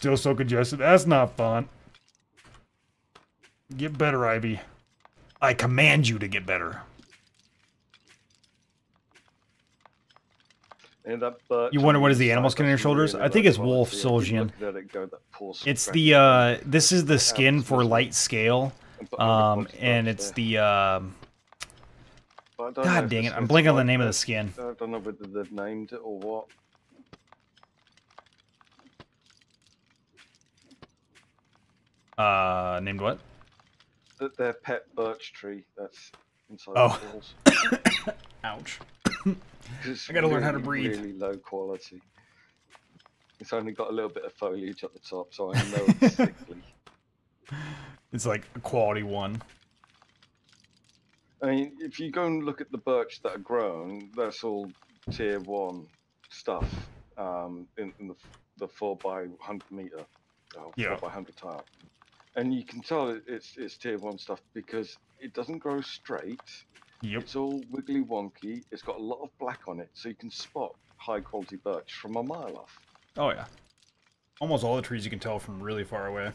still so congested. That's not fun. Get better, Ivy. I command you to get better. And that birch You wonder on what is the inside, animal skin on your that's shoulders? really I think low it's wolf quality. I keep Soljian. looking at it go, that poor It's scratchy the thing. this is the Like skin apples for missing. light scale. But underquality And birch it's there. the But I don't know God if dang it's it, I'm blanking on the like name of the that. skin. I don't know whether they've named it or what. Named what? Their pet birch tree that's inside Oh. the walls. Ouch. It's I gotta learn how to breathe. Really low quality. It's only got a little bit of foliage at the top, so I know it's sickly. It's like a quality one. I mean, if you go and look at the birch that are grown, that's all tier 1 stuff in the 4 by 100 meter, 4 by 100 tile. And you can tell it's tier 1 stuff because it doesn't grow straight. Yep. It's all wiggly wonky. It's got a lot of black on it, so you can spot high quality birch from a mile off. Oh yeah. Almost all the trees you can tell from really far away.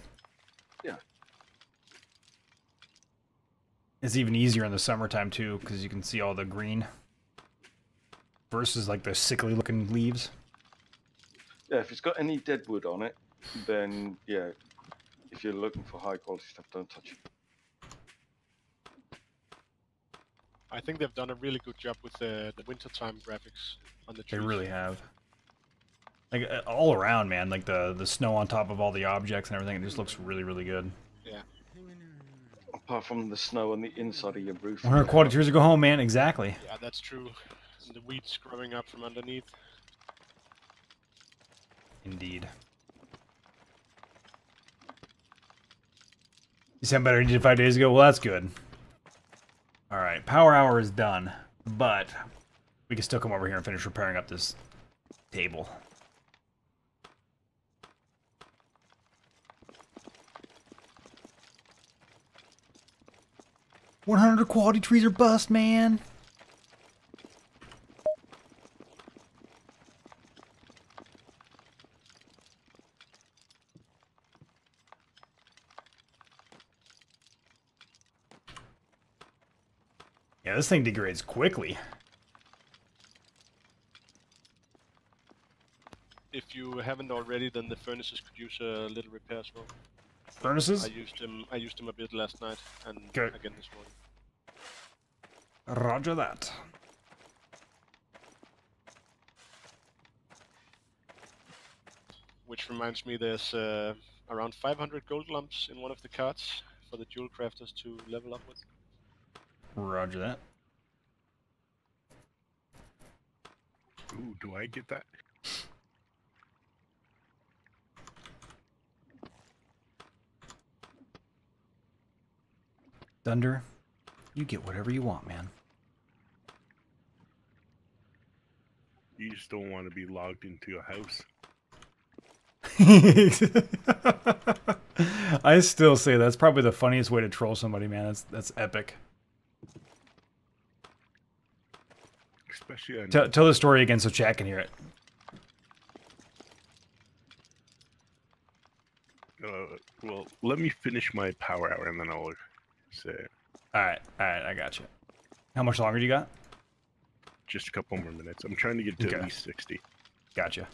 Yeah. It's even easier in the summertime too, because you can see all the green versus like the sickly looking leaves. Yeah, if it's got any dead wood on it, then yeah, if you're looking for high quality stuff, don't touch it. I think they've done a really good job with the wintertime graphics on the trees. They really have. Like all around, man. Like the snow on top of all the objects and everything. It just looks really, really good. Yeah. Apart from the snow on the inside of your roof. 100 quality trees to go home, man. Exactly. Yeah, that's true. And the weeds growing up from underneath. Indeed. You sound better than you did 5 days ago? Well, that's good. Alright, power hour is done. But we can still come over here and finish repairing up this table. "100 quality trees are bust, man." Yeah, this thing degrades quickly. If you haven't already, then the furnaces could use a little repair as well. Furnaces? I used them a bit last night and Okay. again this morning. Roger that. Which reminds me, there's around 500 gold lumps in one of the carts for the jewel crafters to level up with. Roger that. Ooh, do I get that? Thunder, you get whatever you want, man. You just don't want to be logged into a house. I still say that's probably the funniest way to troll somebody, man. That's epic. Especially on... Tell the story again so chat can hear it. Well, let me finish my power hour and then I'll say it. Alright, I got you. How much longer do you got? Just a couple more minutes. I'm trying to get to at least 60. Gotcha.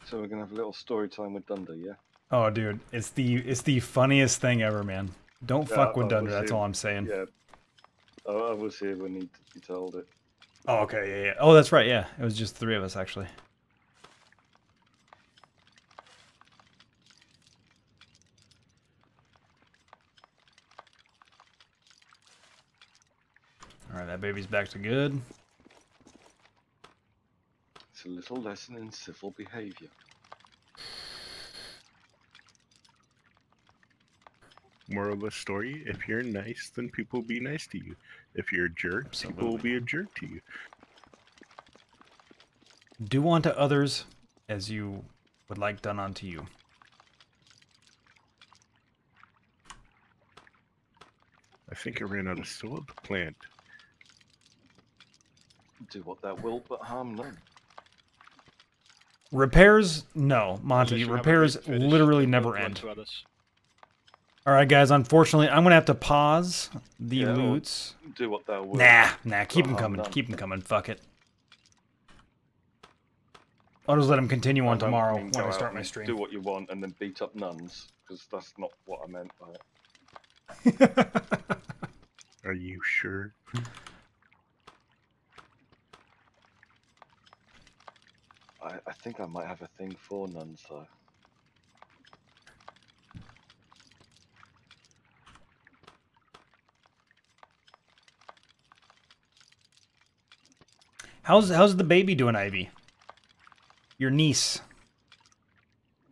So we're gonna have a little story time with Dunder, yeah? Oh, dude, it's the funniest thing ever, man. Don't fuck with Dunder. That's all I'm saying. Yeah. I was here when he told it. Oh, okay, yeah. Oh, that's right, yeah. It was just 3 of us, actually. Alright, that baby's back to good. It's a little lesson in civil behavior. Moral of the story, if you're nice, then people will be nice to you. If you're a jerk, people will be a jerk to you. Do unto others as you would like done unto you. I think I ran out of soil to plant. Do what thou wilt, but harm none. Repairs? No, Monty. Unless you have a Repairs big fetish, literally then never don't run end. to others. Alright, guys, unfortunately, I'm gonna have to pause the Yeah, or loots. do what thou wilt. Nah, keep them but harm coming. none. Keep them coming. Fuck it. I'll just let them continue on I don't tomorrow mean when go I out start my and stream. Do what you want and then beat up nuns, because that's not what I meant by it. Are you sure? I think I might have a thing for nuns, though. How's the baby doing, Ivy? Your niece.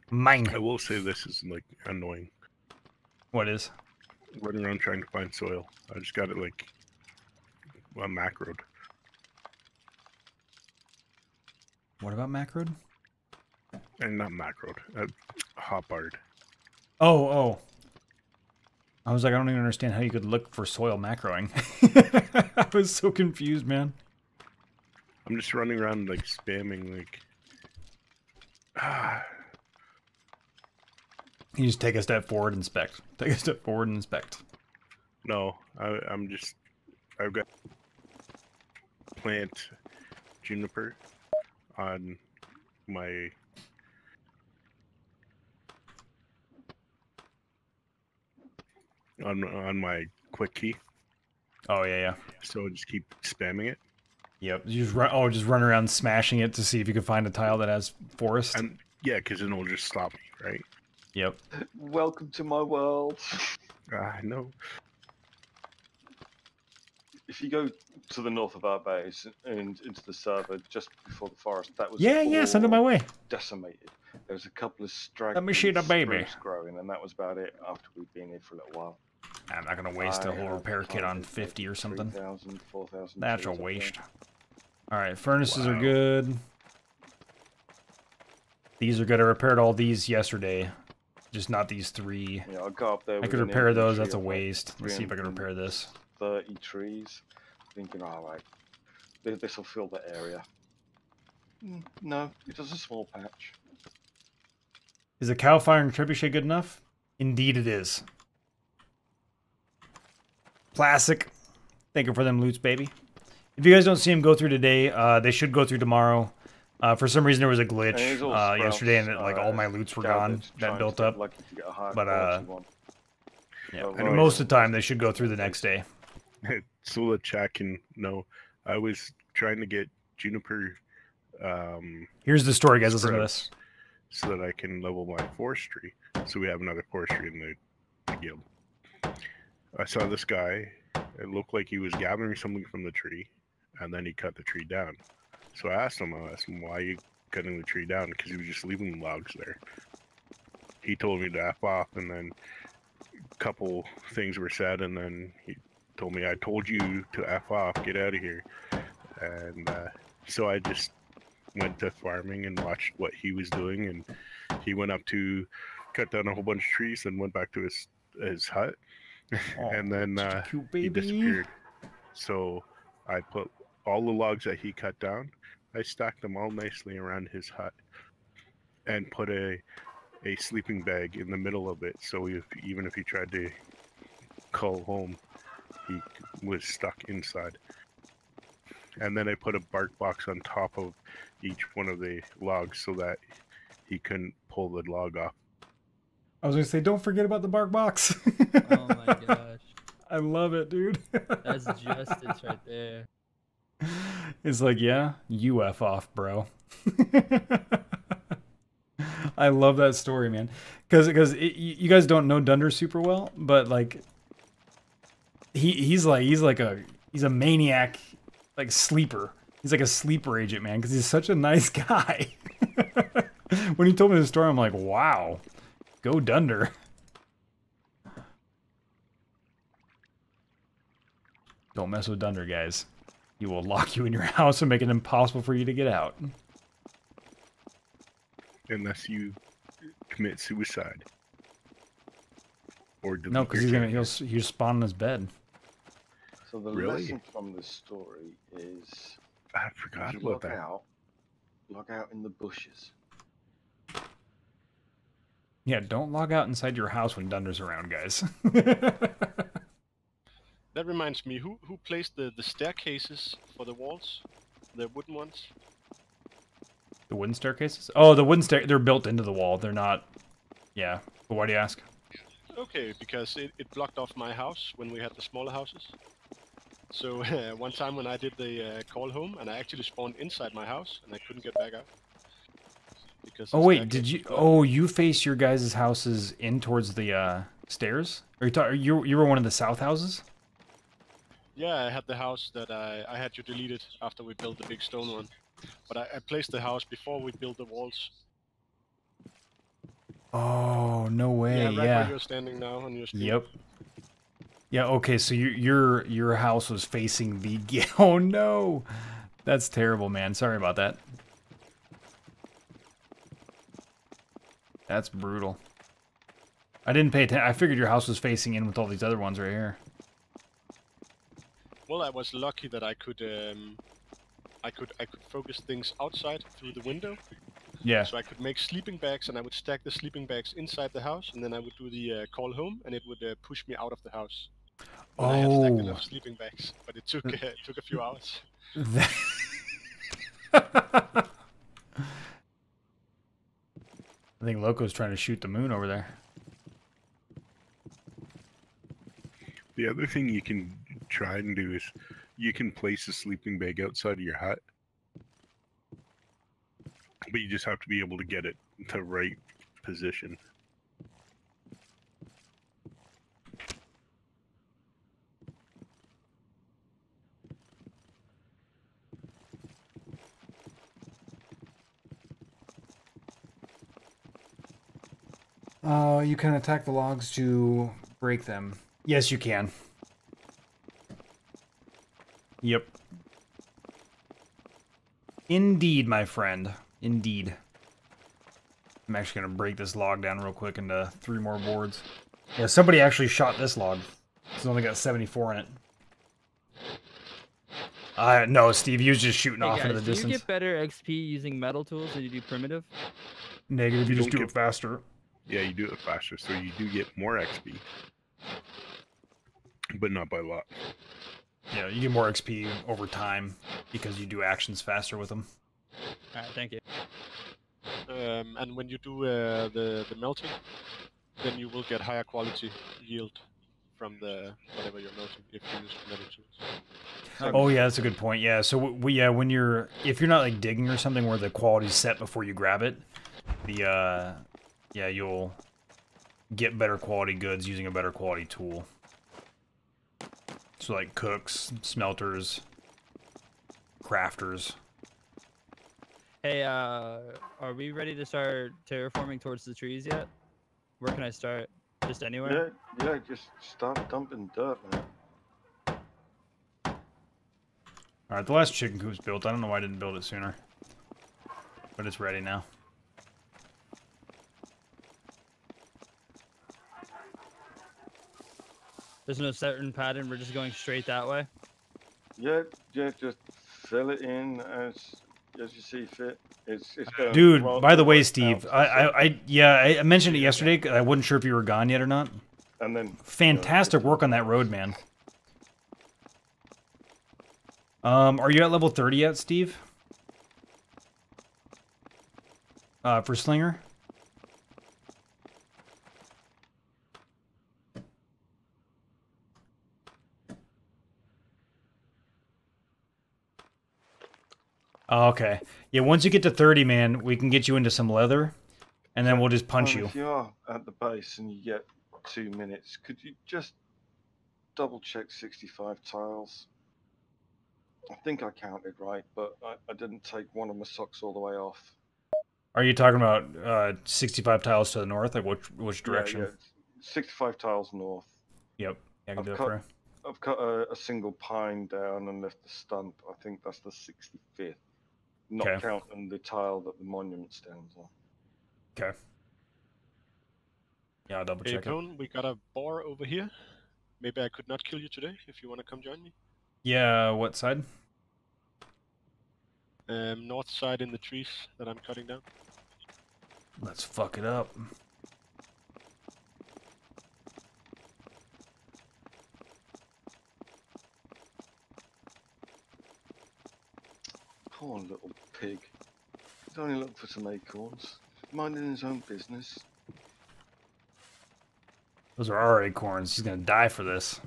Mine. I will say this is like annoying. What is? Running around trying to find soil. I just got it like macroed. What about macroed? And not macroed. Hotbarred. Oh. I was like, I don't even understand how you could look for soil macroing. I was so confused, man. I'm just running around like spamming like. You just take a step forward, inspect. Take a step forward and inspect. No, I've got plant juniper on my on my quick key. Oh yeah. So just keep spamming it. Yep. You just run. Oh, just run around smashing it to see if you can find a tile that has forest. And yeah, because then it'll just stop me, right? Yep. Welcome to my world. I know. If you go to the north of our base and into the server just before the forest, that was Yeah. Send it my way. decimated. There was a couple of straggling Let me shoot a baby. spruce growing, and that was about it after we'd been here for a little while. I'm not gonna waste a whole repair kit on 50 or something. 3,000, 4,000 That's a trees up waste. there. All right, furnaces are Wow. good. These are good. I repaired all these yesterday, just not these three. Yeah, I'll go up there. I with could an repair those. inventory That's a of, like, waste. Let's see if I can repair this. 30 trees. Thinking, all right, this will fill the area. No, it was a small patch. Is a cow firing trebuchet good enough? Indeed it is. Classic. Thank you for them loots, baby. If you guys don't see them go through today, they should go through tomorrow. For some reason there was a glitch And it's all sprouts, yesterday, and like all my loots were gone. gathered, That trying built to get up. lucky to get a higher But, quality one. Yeah, Well, and right. most of the time they should go through the next day. So the chat can know. I was trying to get juniper Here's the story, guys. Listen to this. so that I can level my forestry. So we have another forestry in the guild. I saw this guy. It looked like he was gathering something from the tree, and then he cut the tree down. So I asked him, why are you cutting the tree down? Because he was just leaving the logs there. He told me to F off, and then a couple things were said, and then he told me, I told you to F off, get out of here. And so I just went to farming and watched what he was doing, and he went up to cut down a whole bunch of trees and went back to his hut. Oh, and then such a cute he baby. disappeared. So I put all the logs that he cut down, I stacked them all nicely around his hut and put a sleeping bag in the middle of it. So even if he tried to call home, he was stuck inside. And then I put a bark box on top of each one of the logs so that he couldn't pull the log off. I was gonna say, don't forget about the bark box. Oh my gosh. I love it, dude. That's justice right there. It's like, yeah, you F off, bro. I love that story, man. Because you guys don't know Dunder super well, but like he's a maniac, like sleeper. He's like a sleeper agent, man, because he's such a nice guy. When he told me the story, I'm like, wow, go Dunder. Don't mess with Dunder, guys. He will lock you in your house and make it impossible for you to get out. Unless you commit suicide. Or No, because he'll spawn in his bed. So the Really? lesson from this story is I forgot If you about that. log out in the bushes. Yeah, don't log out inside your house when Dunder's around, guys. That reminds me, who placed the staircases for the walls? The wooden ones? The wooden staircases? Oh, the wooden they're built into the wall. They're not... Yeah. But why do you ask? Okay, because it blocked off my house when we had the smaller houses. So one time when I did the call home, and I actually spawned inside my house, and I couldn't get back out. Because Oh, wait, did you... Oh, you face your guys' houses in towards the stairs? Are you you were one of the south houses? Yeah, I had the house that I had to delete it after we built the big stone one. But I placed the house before we built the walls. Oh, no way, Yeah, right yeah. where you're standing now on your screen. Yep. Yeah, okay, so your house was facing the... Oh, no! That's terrible, man. Sorry about that. That's brutal. I didn't pay attention. I figured your house was facing in with all these other ones right here. Well, I was lucky that I could focus things outside through the window. Yeah. So I could make sleeping bags, and I would stack the sleeping bags inside the house, and then I would do the call home, and it would push me out of the house. When I had stacked enough sleeping bags, but it took a few hours. I think Loco's trying to shoot the moon over there. The other thing you can try and do is you can place a sleeping bag outside of your hut, but you just have to be able to get it to right position. You can attack the logs to break them. Yes, you can. Yep. Indeed, my friend. Indeed. I'm actually going to break this log down real quick into 3 more boards. Yeah, somebody actually shot this log. It's only got 74 in it. No, Steve, you was just shooting off into the distance. Do you get better XP using metal tools than you do primitive? Negative, you just do it faster. Yeah, you do it faster, so you do get more XP. But not by a lot. Yeah, you get more XP over time because you do actions faster with them. Alright, thank you. And when you do the melting, then you will get higher quality yield from the whatever you're melting if you use metal tools. Oh yeah, that's a good point. Yeah, so when if you're not like digging or something where the quality's set before you grab it, you'll get better quality goods using a better quality tool. So like cooks, smelters, crafters. Hey, are we ready to start terraforming towards the trees yet? Where can I start? Just anywhere? Yeah, just start dumping dirt, man. Alright, the last chicken coop's built. I don't know why I didn't build it sooner. But it's ready now. There's no certain pattern, we're just going straight that way? Yeah, just fill it in as you see fit. It's going Dude, right by the way, out Steve, to I mentioned it yesterday. I wasn't sure if you were gone yet or not. and then Fantastic work on that road, man. Are you at level 30 yet, Steve? For Slinger? Oh, okay. Yeah, once you get to 30, man, we can get you into some leather, and then we'll just punch you. If you are at the base and you get 2 minutes, could you just double check 65 tiles? I think I counted right, but I didn't take one of my socks all the way off. Are you talking about 65 tiles to the north? Like which direction? Yeah, 65 tiles north. Yep. Yeah, I can I've do it cut- for you. I've cut a single pine down and left the stump. I think that's the 65th. Not Okay. counting the tile that the monument stands on. Okay. Yeah, I'll double Hey, check it. Cone, we got a boar over here. Maybe I could not kill you today if you want to come join me. Yeah, what side? North side in the trees that I'm cutting down. Let's fuck it up. Poor little pig. He's only looking for some acorns. Minding his own business. Those are our acorns. He's gonna die for this.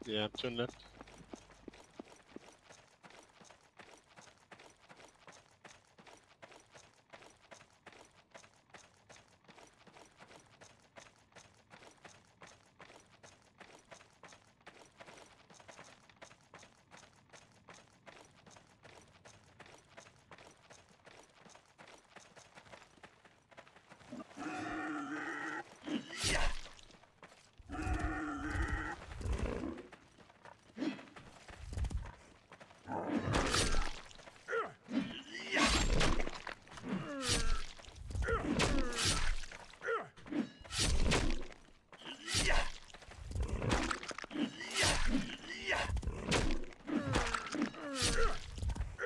Yeah, turn left.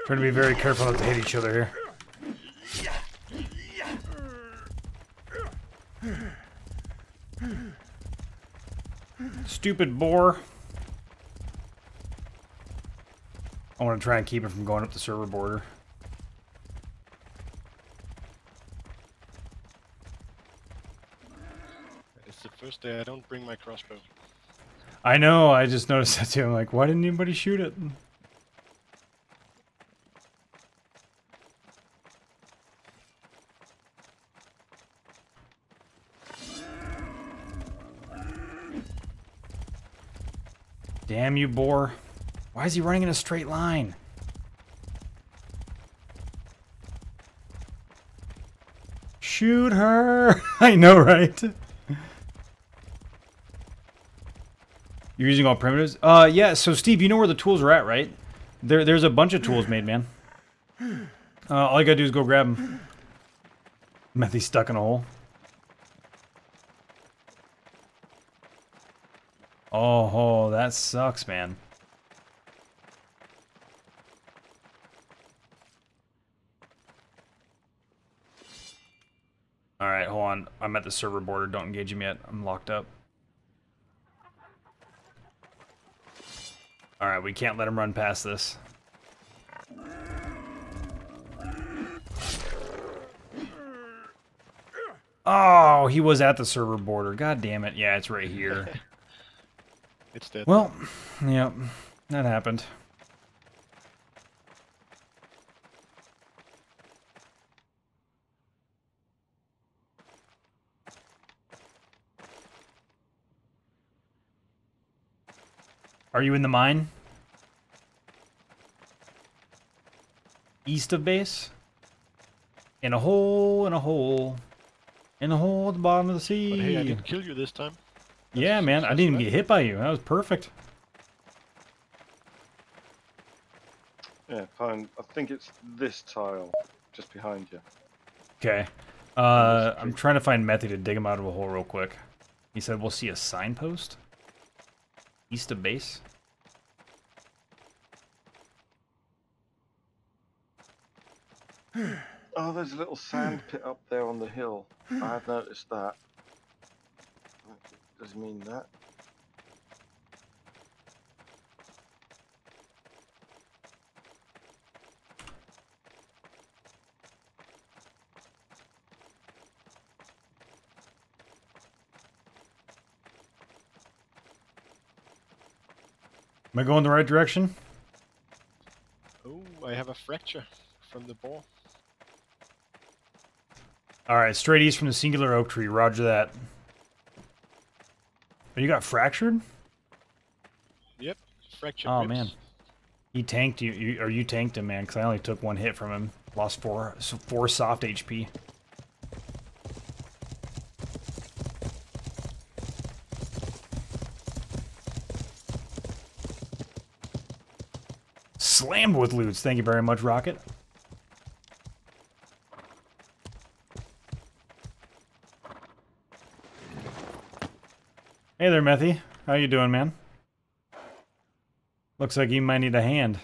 Try to be very careful not to hit each other here. Stupid boar. I want to try and keep it from going up the server border. It's the first day I don't bring my crossbow. I know, I just noticed that too. I'm like, why didn't anybody shoot it? Damn you, boar. Why is he running in a straight line? Shoot her! I know, right? You're using all primitives? Yeah, so Steve, you know where the tools are at, right? There's a bunch of tools made, man. All you gotta do is go grab them. Methy's stuck in a hole. Oh, that sucks, man. Alright, hold on. I'm at the server border. Don't engage him yet. I'm locked up. Alright, we can't let him run past this. Oh, he was at the server border. God damn it. Yeah, it's right here. It's dead. Well, yeah, that happened. Are you in the mine? East of base? In a hole, in a hole. In a hole at the bottom of the sea. But hey, I didn't kill you this time. Yeah, man, I didn't even get hit by you. That was perfect. Yeah, fine. I think it's this tile just behind you. Okay. I'm trying to find Methy to dig him out of a hole real quick. He said we'll see a signpost. East of base. Oh, there's a little sand pit up there on the hill. I have noticed that. Does it mean that? Am I going the right direction? Oh, I have a fracture from the ball. Alright, straight east from the singular oak tree. Roger that. Oh, you got fractured? Yep, fractured Oh, ribs. man. He tanked you, or you tanked him, man, because I only took one hit from him. Lost four soft HP. Slammed with loots. Thank you very much, Rocket. Hey there, Methy. How you doing, man? Looks like you might need a hand.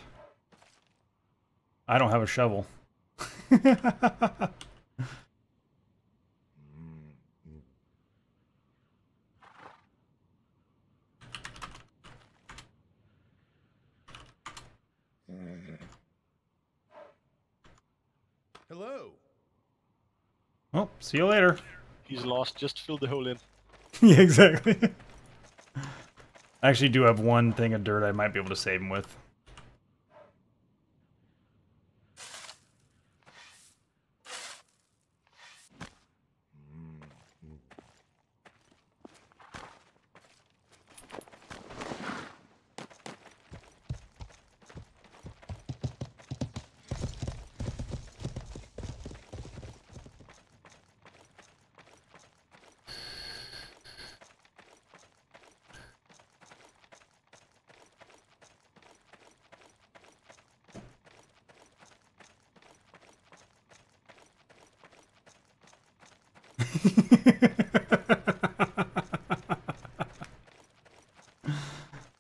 I don't have a shovel. Hello. Well, see you later. He's lost. Just fill the hole in. Yeah, exactly. I actually do have one thing of dirt I might be able to save him with.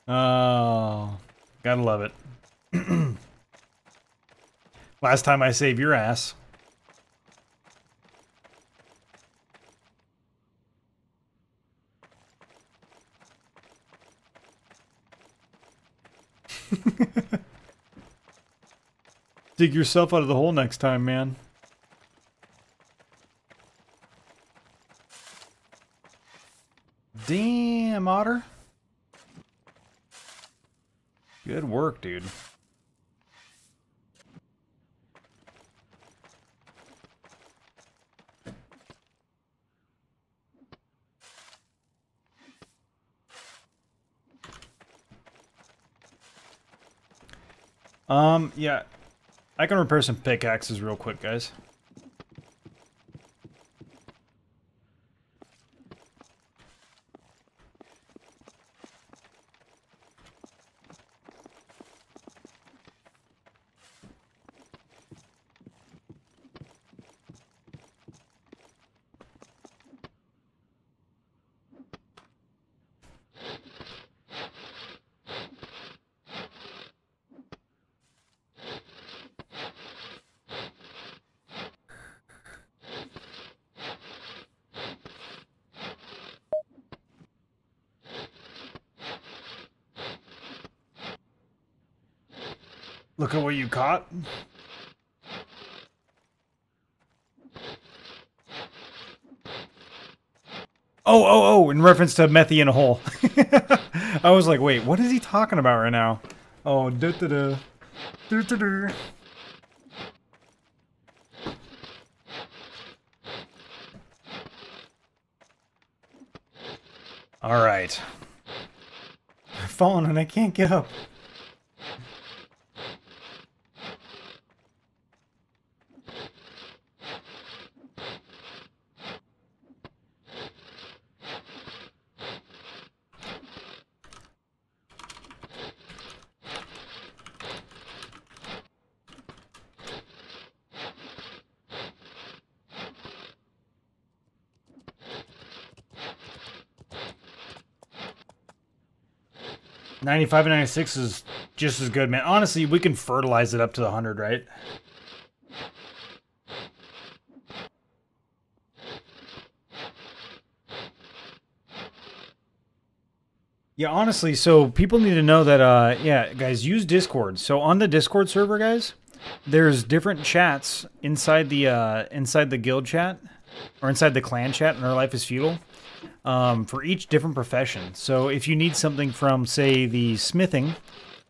Oh, gotta love it. Last time I saved your ass. Dig yourself out of the hole next time, man. Damn, Otter. Good work, dude. Yeah. I can repair some pickaxes real quick, guys. Look at what you caught. Oh, in reference to Methy in a hole. I was like, wait, what is he talking about right now? Oh, da-da-da. Da-da-da. All right. I've fallen and I can't get up. $95 and $96 is just as good, man. Honestly, we can fertilize it up to the 100, right? Yeah, honestly, so people need to know that, yeah, guys, use Discord. So on the Discord server, guys, there's different chats inside the guild chat, or inside the clan chat in Our Life is Feudal, for each different profession. So if you need something from, say, the smithing,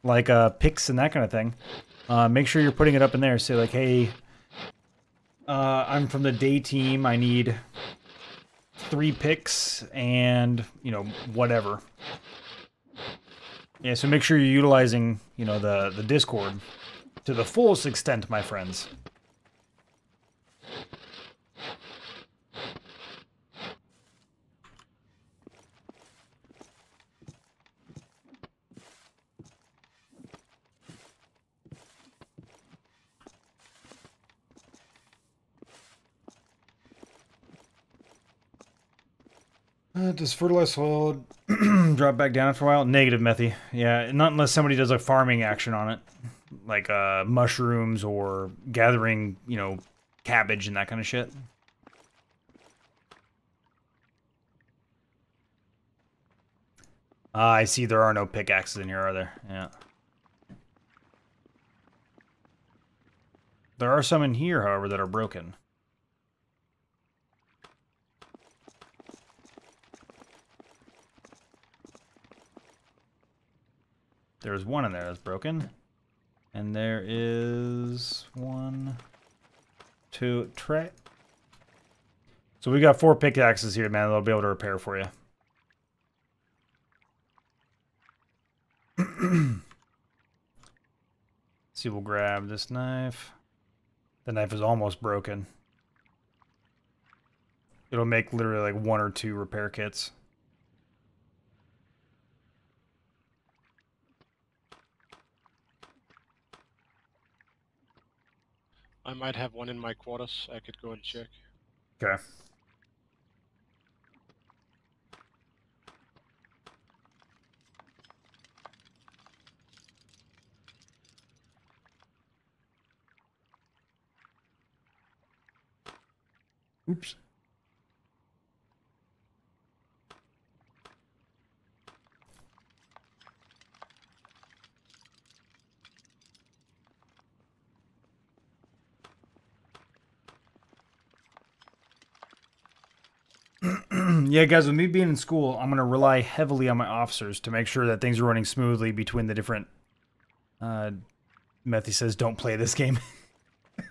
like picks and that kind of thing, make sure you're putting it up in there. Say like, hey, I'm from the day team. I need 3 picks and, you know, whatever. Yeah, so make sure you're utilizing, you know, the Discord to the fullest extent, my friends. Does fertilized soil drop back down after a while? Negative, Methy. Yeah, not unless somebody does a farming action on it. like mushrooms or gathering, you know, cabbage and that kind of shit. I see there are no pickaxes in here, are there? Yeah. There are some in here, however, that are broken. There's one in there that's broken. And there is 1, 2, tray. So we got 4 pickaxes here, man. They'll be able to repair for you. See, we'll grab this knife. The knife is almost broken. It'll make literally like 1 or 2 repair kits. I might have one in my quarters. I could go and check. Okay. Oops. Yeah, guys, with me being in school, I'm going to rely heavily on my officers to make sure that things are running smoothly between the different... Methy says, don't play this game.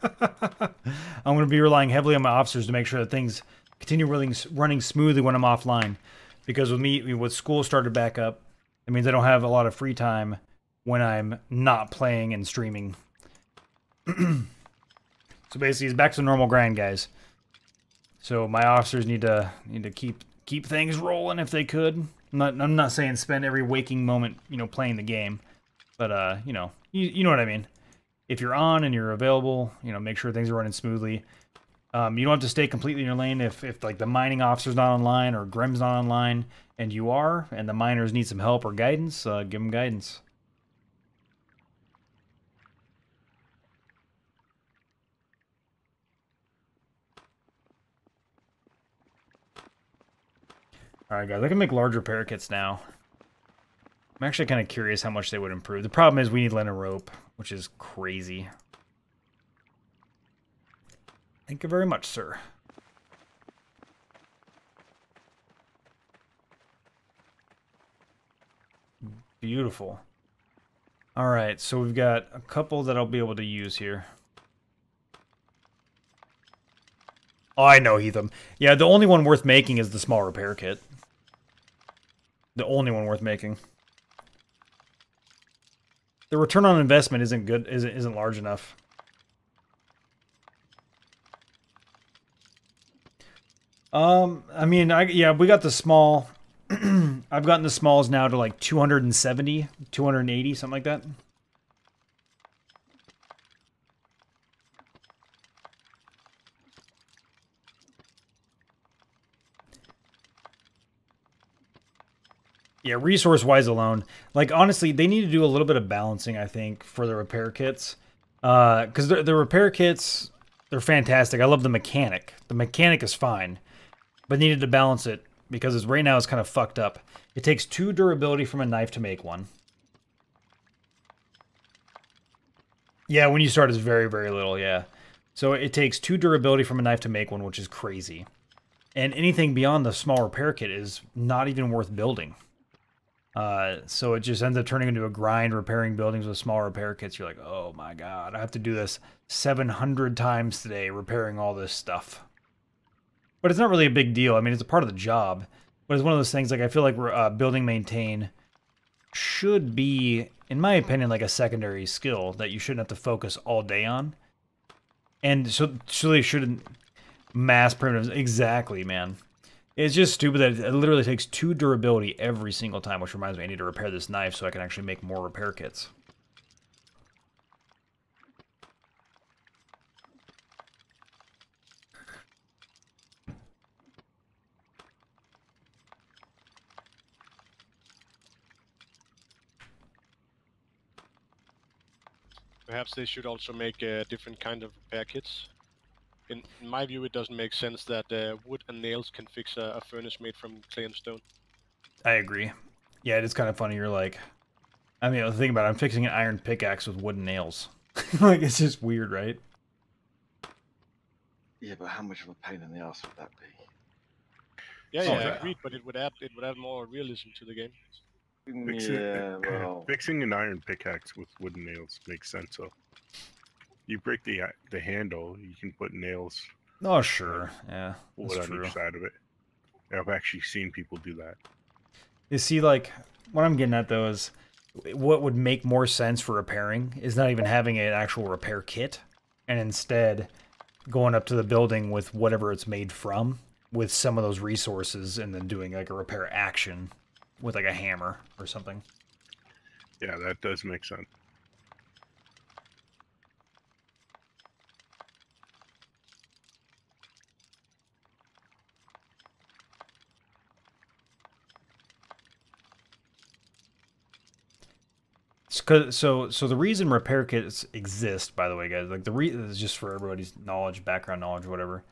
I'm going to be relying heavily on my officers to make sure that things continue running smoothly when I'm offline. Because with me, with school started back up, it means I don't have a lot of free time when I'm not playing and streaming. So basically, it's back to the normal grind, guys. So my officers need to keep things rolling if they could. I'm not saying spend every waking moment, you know, playing the game, but you know, you know what I mean. If you're on and you're available, you know, make sure things are running smoothly. You don't have to stay completely in your lane if like the mining officer's not online or Grim's not online, and you are, and the miners need some help or guidance, give them guidance. Alright guys, I can make large repair kits now. I'm actually kind of curious how much they would improve. The problem is we need linen rope, which is crazy. Thank you very much, sir. Beautiful. Alright, so we've got a couple that I'll be able to use here. Oh, I know, Heatham. Yeah, the only one worth making is the small repair kit. The only one worth making. The return on investment isn't good, isn't large enough. I mean, yeah, we got the small. I've gotten the smalls now to like 270, 280, something like that. Yeah, resource-wise alone. Like, honestly, they need to do a little bit of balancing, I think, for the repair kits. Because the repair kits, they're fantastic. I love the mechanic. The mechanic is fine. But needed to balance it, because right now it's kind of fucked up. It takes 2 durability from a knife to make one. Yeah, when you start, it's very, very little, yeah. So it takes 2 durability from a knife to make one, which is crazy. And anything beyond the small repair kit is not even worth building. So it just ends up turning into a grind, repairing buildings with small repair kits. You're like, oh my god, I have to do this 700 times today, repairing all this stuff. But it's not really a big deal. I mean, it's a part of the job. But it's one of those things, like, I feel like building maintain should be, in my opinion, like a secondary skill that you shouldn't have to focus all day on. And so they shouldn't mass primitives. Exactly, man. It's just stupid that it literally takes 2 durability every single time, which reminds me I need to repair this knife so I can actually make more repair kits. Perhaps they should also make different kind of repair kits. In my view, it doesn't make sense that wood and nails can fix a furnace made from clay and stone. I agree. Yeah, it is kind of funny. You're like, I mean, think about it. I'm fixing an iron pickaxe with wooden nails. Like, it's just weird, right? Yeah, but how much of a pain in the ass would that be? Yeah, Oh, yeah, yeah. agreed. But it would add more realism to the game. Yeah, well, Fixing an iron pickaxe with wooden nails makes sense. So you break the handle, you can put nails. Oh, sure. Yeah, Wood that's on true. each side of it. I've actually seen people do that. You see, like, what I'm getting at, though, is what would make more sense for repairing is not even having an actual repair kit, and instead going up to the building with whatever it's made from, with some of those resources, and then doing, like, a repair action with, like, a hammer or something. Yeah, that does make sense. So the reason repair kits exist, by the way, guys, like this is just for everybody's knowledge, background knowledge, whatever.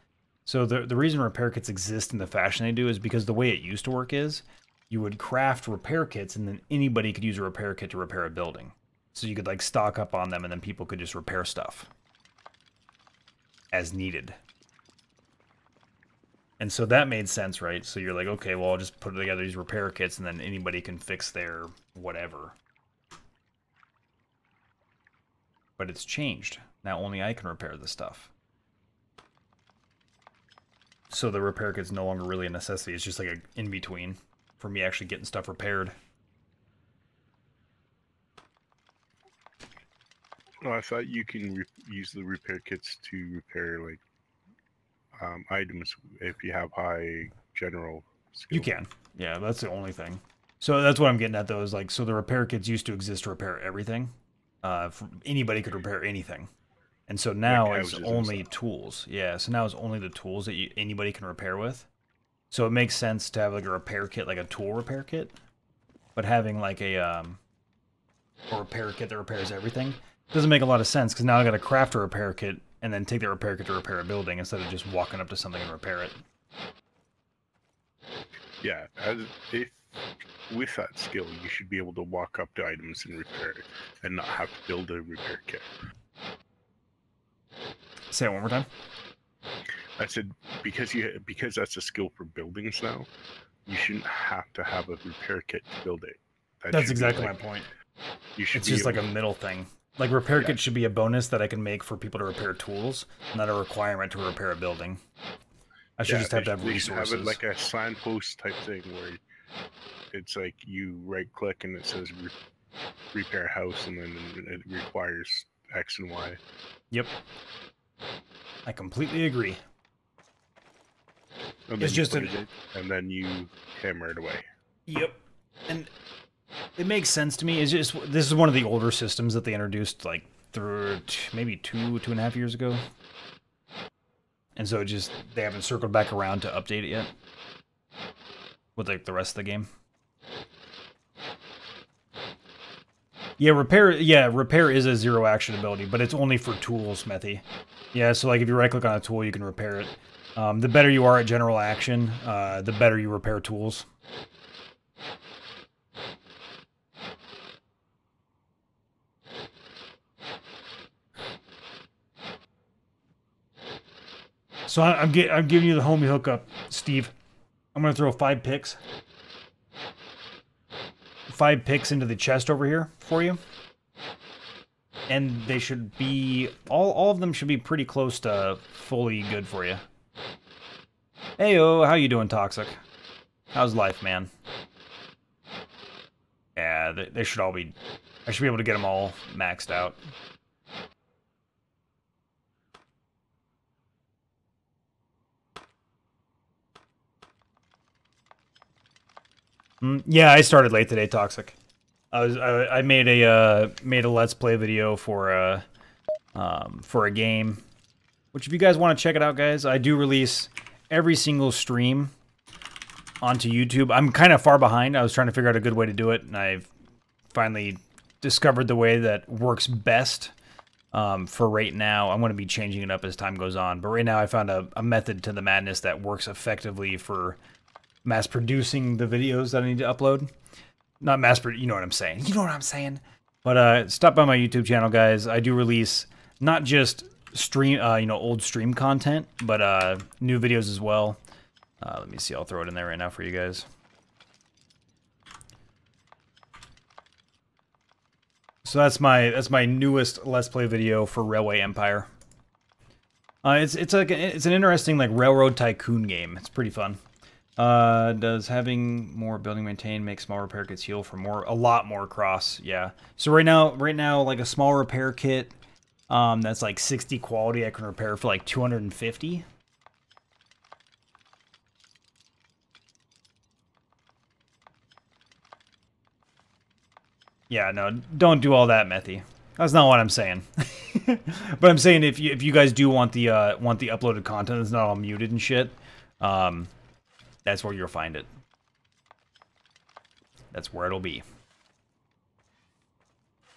So the reason repair kits exist in the fashion they do is because the way it used to work is you would craft repair kits and then anybody could use a repair kit to repair a building. So you could like stock up on them and then people could just repair stuff as needed. And so that made sense, right? So you're like, okay, well, I'll just put together these repair kits and then anybody can fix their whatever. But it's changed. Now only I can repair the stuff. So the repair kit's no longer really a necessity. It's just like an in-between for me actually getting stuff repaired. Oh, I thought you can use the repair kits to repair like items if you have high general skill. You can. Yeah, that's the only thing. So that's what I'm getting at, though, is like, so the repair kits used to exist to repair everything. Anybody could repair anything. And so now Like it's houses and only stuff. tools. Yeah, so now it's only the tools that anybody can repair with. So it makes sense to have like a repair kit, like a tool repair kit. But having like a repair kit that repairs everything doesn't make a lot of sense, because now I got to craft a repair kit and then take that repair kit to repair a building instead of just walking up to something and repair it. Yeah, if with that skill, you should be able to walk up to items and repair it, and not have to build a repair kit. Say it one more time. I said because that's a skill for buildings now, you shouldn't have to have a repair kit to build it. That's exactly my point. You should It's just like a middle thing. Like repair Yeah. kit should be a bonus that I can make for people to repair tools, not a requirement to repair a building. I should just have to have they should resources. have it like a signpost type thing where it's like you right click and it says repair house, and then it requires X and Y. Yep. I completely agree. And then It's you just put it in, and then you hammer it away. Yep. And it makes sense to me. It's just, this is one of the older systems that they introduced like through maybe 2.5 years ago. And so it just, they haven't circled back around to update it yet with like the rest of the game. Yeah, repair is a zero action ability, but it's only for tools, Methy. Yeah, so like if you right click on a tool, you can repair it. The better you are at general action, the better you repair tools. So I'm giving you the homie hookup, Steve. I'm gonna throw 5 picks. 5 picks into the chest over here for you. And they should be, all of them should be pretty close to fully good for you. Heyo, how you doing, Toxic? How's life, man? Yeah, they should all be, I should be able to get them all maxed out. Yeah, I started late today, Toxic. I made a Let's Play video for a game, which if you guys want to check it out, guys, I do release every single stream onto YouTube. I'm kind of far behind. I was trying to figure out a good way to do it, and I've finally discovered the way that works best for right now. I'm going to be changing it up as time goes on. But right now I found a method to the madness that works effectively for mass producing the videos that I need to upload. Not you know what I'm saying. You know what I'm saying. But stop by my YouTube channel, guys. I do release not just stream, old stream content, but new videos as well. Let me see. I'll throw it in there right now for you guys. So that's my newest Let's Play video for Railway Empire. It's an interesting like railroad tycoon game. It's pretty fun. Does having more building maintained make small repair kits heal for a lot more cross? Yeah. So right now, like a small repair kit, that's like 60 quality, I can repair for like 250. Yeah, no, don't do all that, Methy. That's not what I'm saying. But I'm saying if you guys do want the uploaded content that's not all muted and shit, that's where you'll find it. That's where it'll be.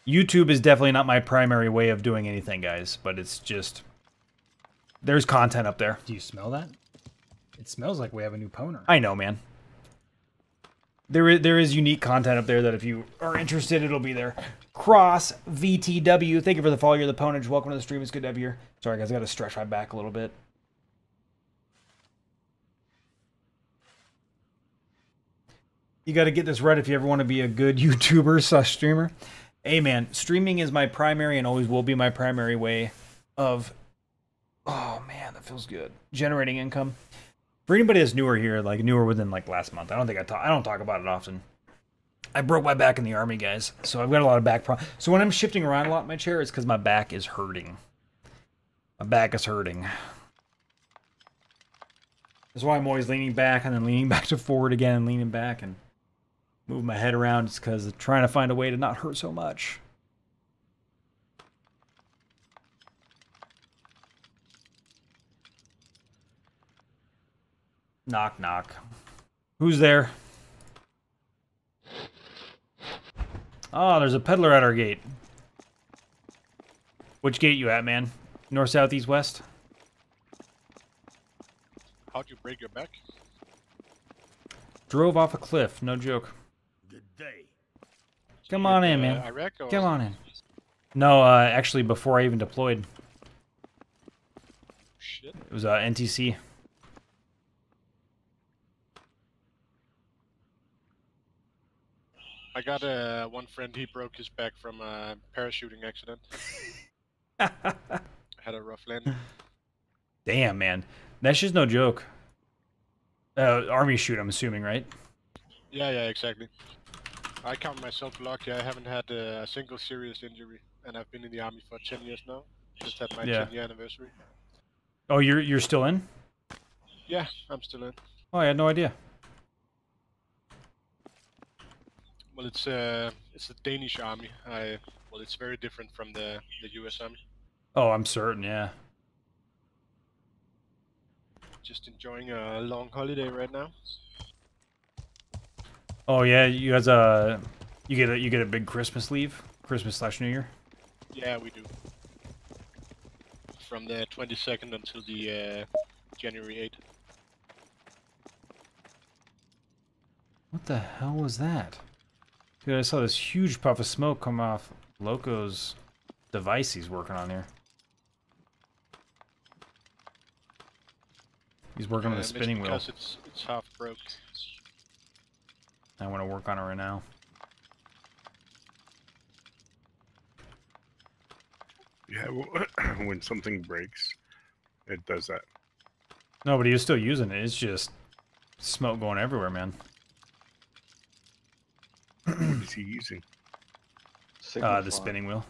YouTube is definitely not my primary way of doing anything, guys, but it's just there's content up there. Do you smell that? It smells like we have a new pwner. I know, man. There is unique content up there that if you are interested, it'll be there. Cross VTW, thank you for the follow. You're the Pwnage. Welcome to the stream. It's good to have you here. Sorry, guys, I got to stretch my back a little bit. You got to get this right if you ever want to be a good YouTuber/streamer. Hey, man, streaming is my primary and always will be my primary way of, oh, man, that feels good, generating income. For anybody that's newer here, like newer within like last month, I don't talk about it often. I broke my back in the army, guys, so I've got a lot of back problems. So when I'm shifting around a lot in my chair, it's because my back is hurting. My back is hurting. That's why I'm always leaning back and then leaning back to forward again and leaning back and move my head around. It's because I'm trying to find a way to not hurt so much. Knock, knock. Who's there? Oh, there's a peddler at our gate. Which gate you at, man? North, south, east, west? How'd you break your back? Drove off a cliff, no joke. Good day. Come on in, man. Iraq or Come on in. No, actually, before I even deployed. Shit. It was NTC. I got one friend, he broke his back from a parachuting accident. Had a rough landing. Damn, man. That's just no joke. Army shoot, I'm assuming, right? Yeah, exactly. I count myself lucky. I haven't had a single serious injury, and I've been in the army for 10 years now. Just had my 10-year anniversary. Oh, you're still in? Yeah, I'm still in. Oh, I had no idea. Well, it's the Danish army. Well, it's very different from the U.S. army. Oh, I'm certain, yeah. Just enjoying a long holiday right now. Oh yeah, you guys you get a big Christmas leave, Christmas/New Year. Yeah, we do. From the 22nd until the January 8th. What the hell was that? Dude, I saw this huge puff of smoke come off Loco's device he's working on here. He's working on the spinning wheel. Because it's half broke. I want to work on it right now. Yeah, when something breaks, it does that. No, but he was still using it. It's just smoke going everywhere, man. What is he using? The spinning wheel.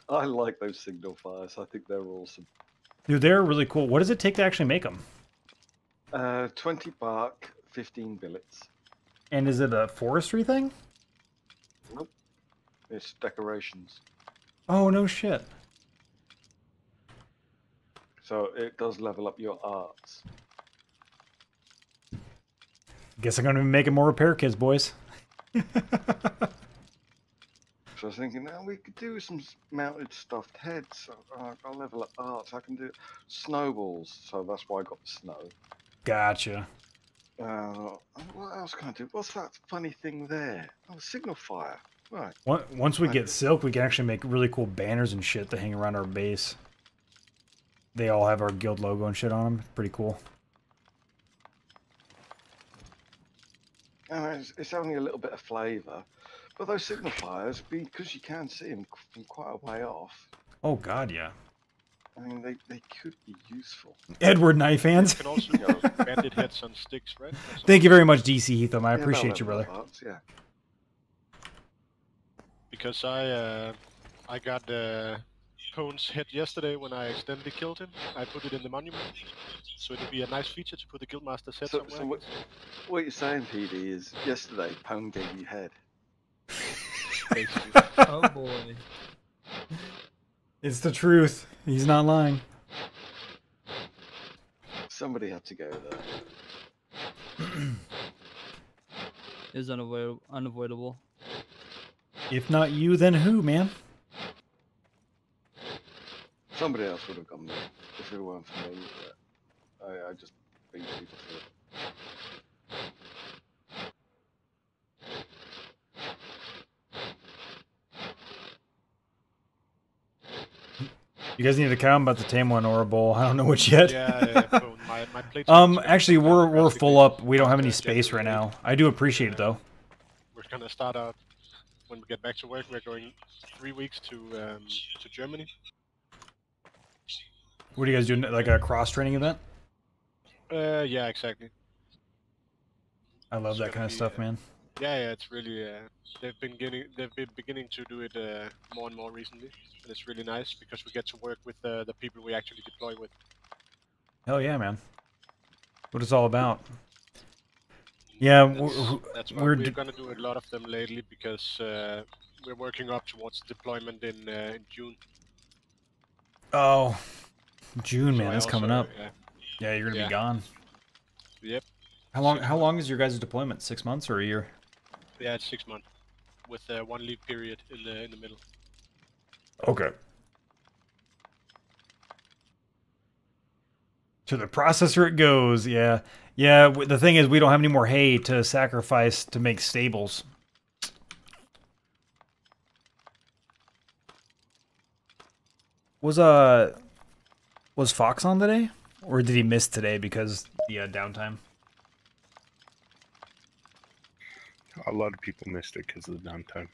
I like those signal fires. I think they're awesome. Dude, they're really cool. What does it take to actually make them? 20 bark, 15 billets. And is it a forestry thing? Nope. It's decorations. Oh, no shit. So it does level up your arts. Guess I'm going to be making more repair kits, boys. So I was thinking, now we could do some mounted stuffed heads. So, I'll level up arts. I can do snowballs. So that's why I got the snow. Gotcha. What else can I do? What's that funny thing there? Oh, signal fire. Right. Once we get silk, we can actually make really cool banners and shit to hang around our base. They all have our guild logo and shit on them. Pretty cool. It's only a little bit of flavour. But those signifiers, because you can see them from quite a way off, Oh god, yeah. I mean, they could be useful. Edward Knife Hands. You can also bandit heads on sticks, right? Thank you very much, DC Heatham. I Yeah, appreciate they'll you, brother. level up arts, yeah. Because I got Pone's head yesterday when I accidentally killed him. I put it in the monument, so it'll be a nice feature to put the guildmaster's head So somewhere. what you're saying, PD, is yesterday Pone gave you head. Basically. Oh boy. It's the truth. He's not lying. Somebody had to go there. It was unavoidable. If not you, then who, man? Somebody else would have gone there if it weren't for me. But I just beat people to it. You guys need to count about the tame one or a bowl. I don't know which yet. Yeah, Pone, my plate's Actually, we're full up. We don't have any space right now. I do appreciate it though. We're gonna start out when we get back to work. We're going 3 weeks to Germany. What are you guys doing? Like a cross training event? Yeah, exactly. I love that kind of stuff, man. Yeah, it's really they've been beginning to do it more and more recently, and it's really nice because we get to work with the people we actually deploy with. Hell yeah, man. What it's all about. Yeah, That's why we're we're gonna do a lot of them lately because we're working up towards deployment in June. oh, June, So man, I that's coming also- up. Yeah, you're gonna Yeah. be gone. Yep. How long is your guys' deployment? 6 months or a year? Yeah, it's 6 months with 1 leave period in the middle. Okay. To the processor it goes. Yeah. Yeah, the thing is we don't have any more hay to sacrifice to make stables. Was Fox on today? Or did he miss today because the downtime? A lot of people missed it because of the downtime.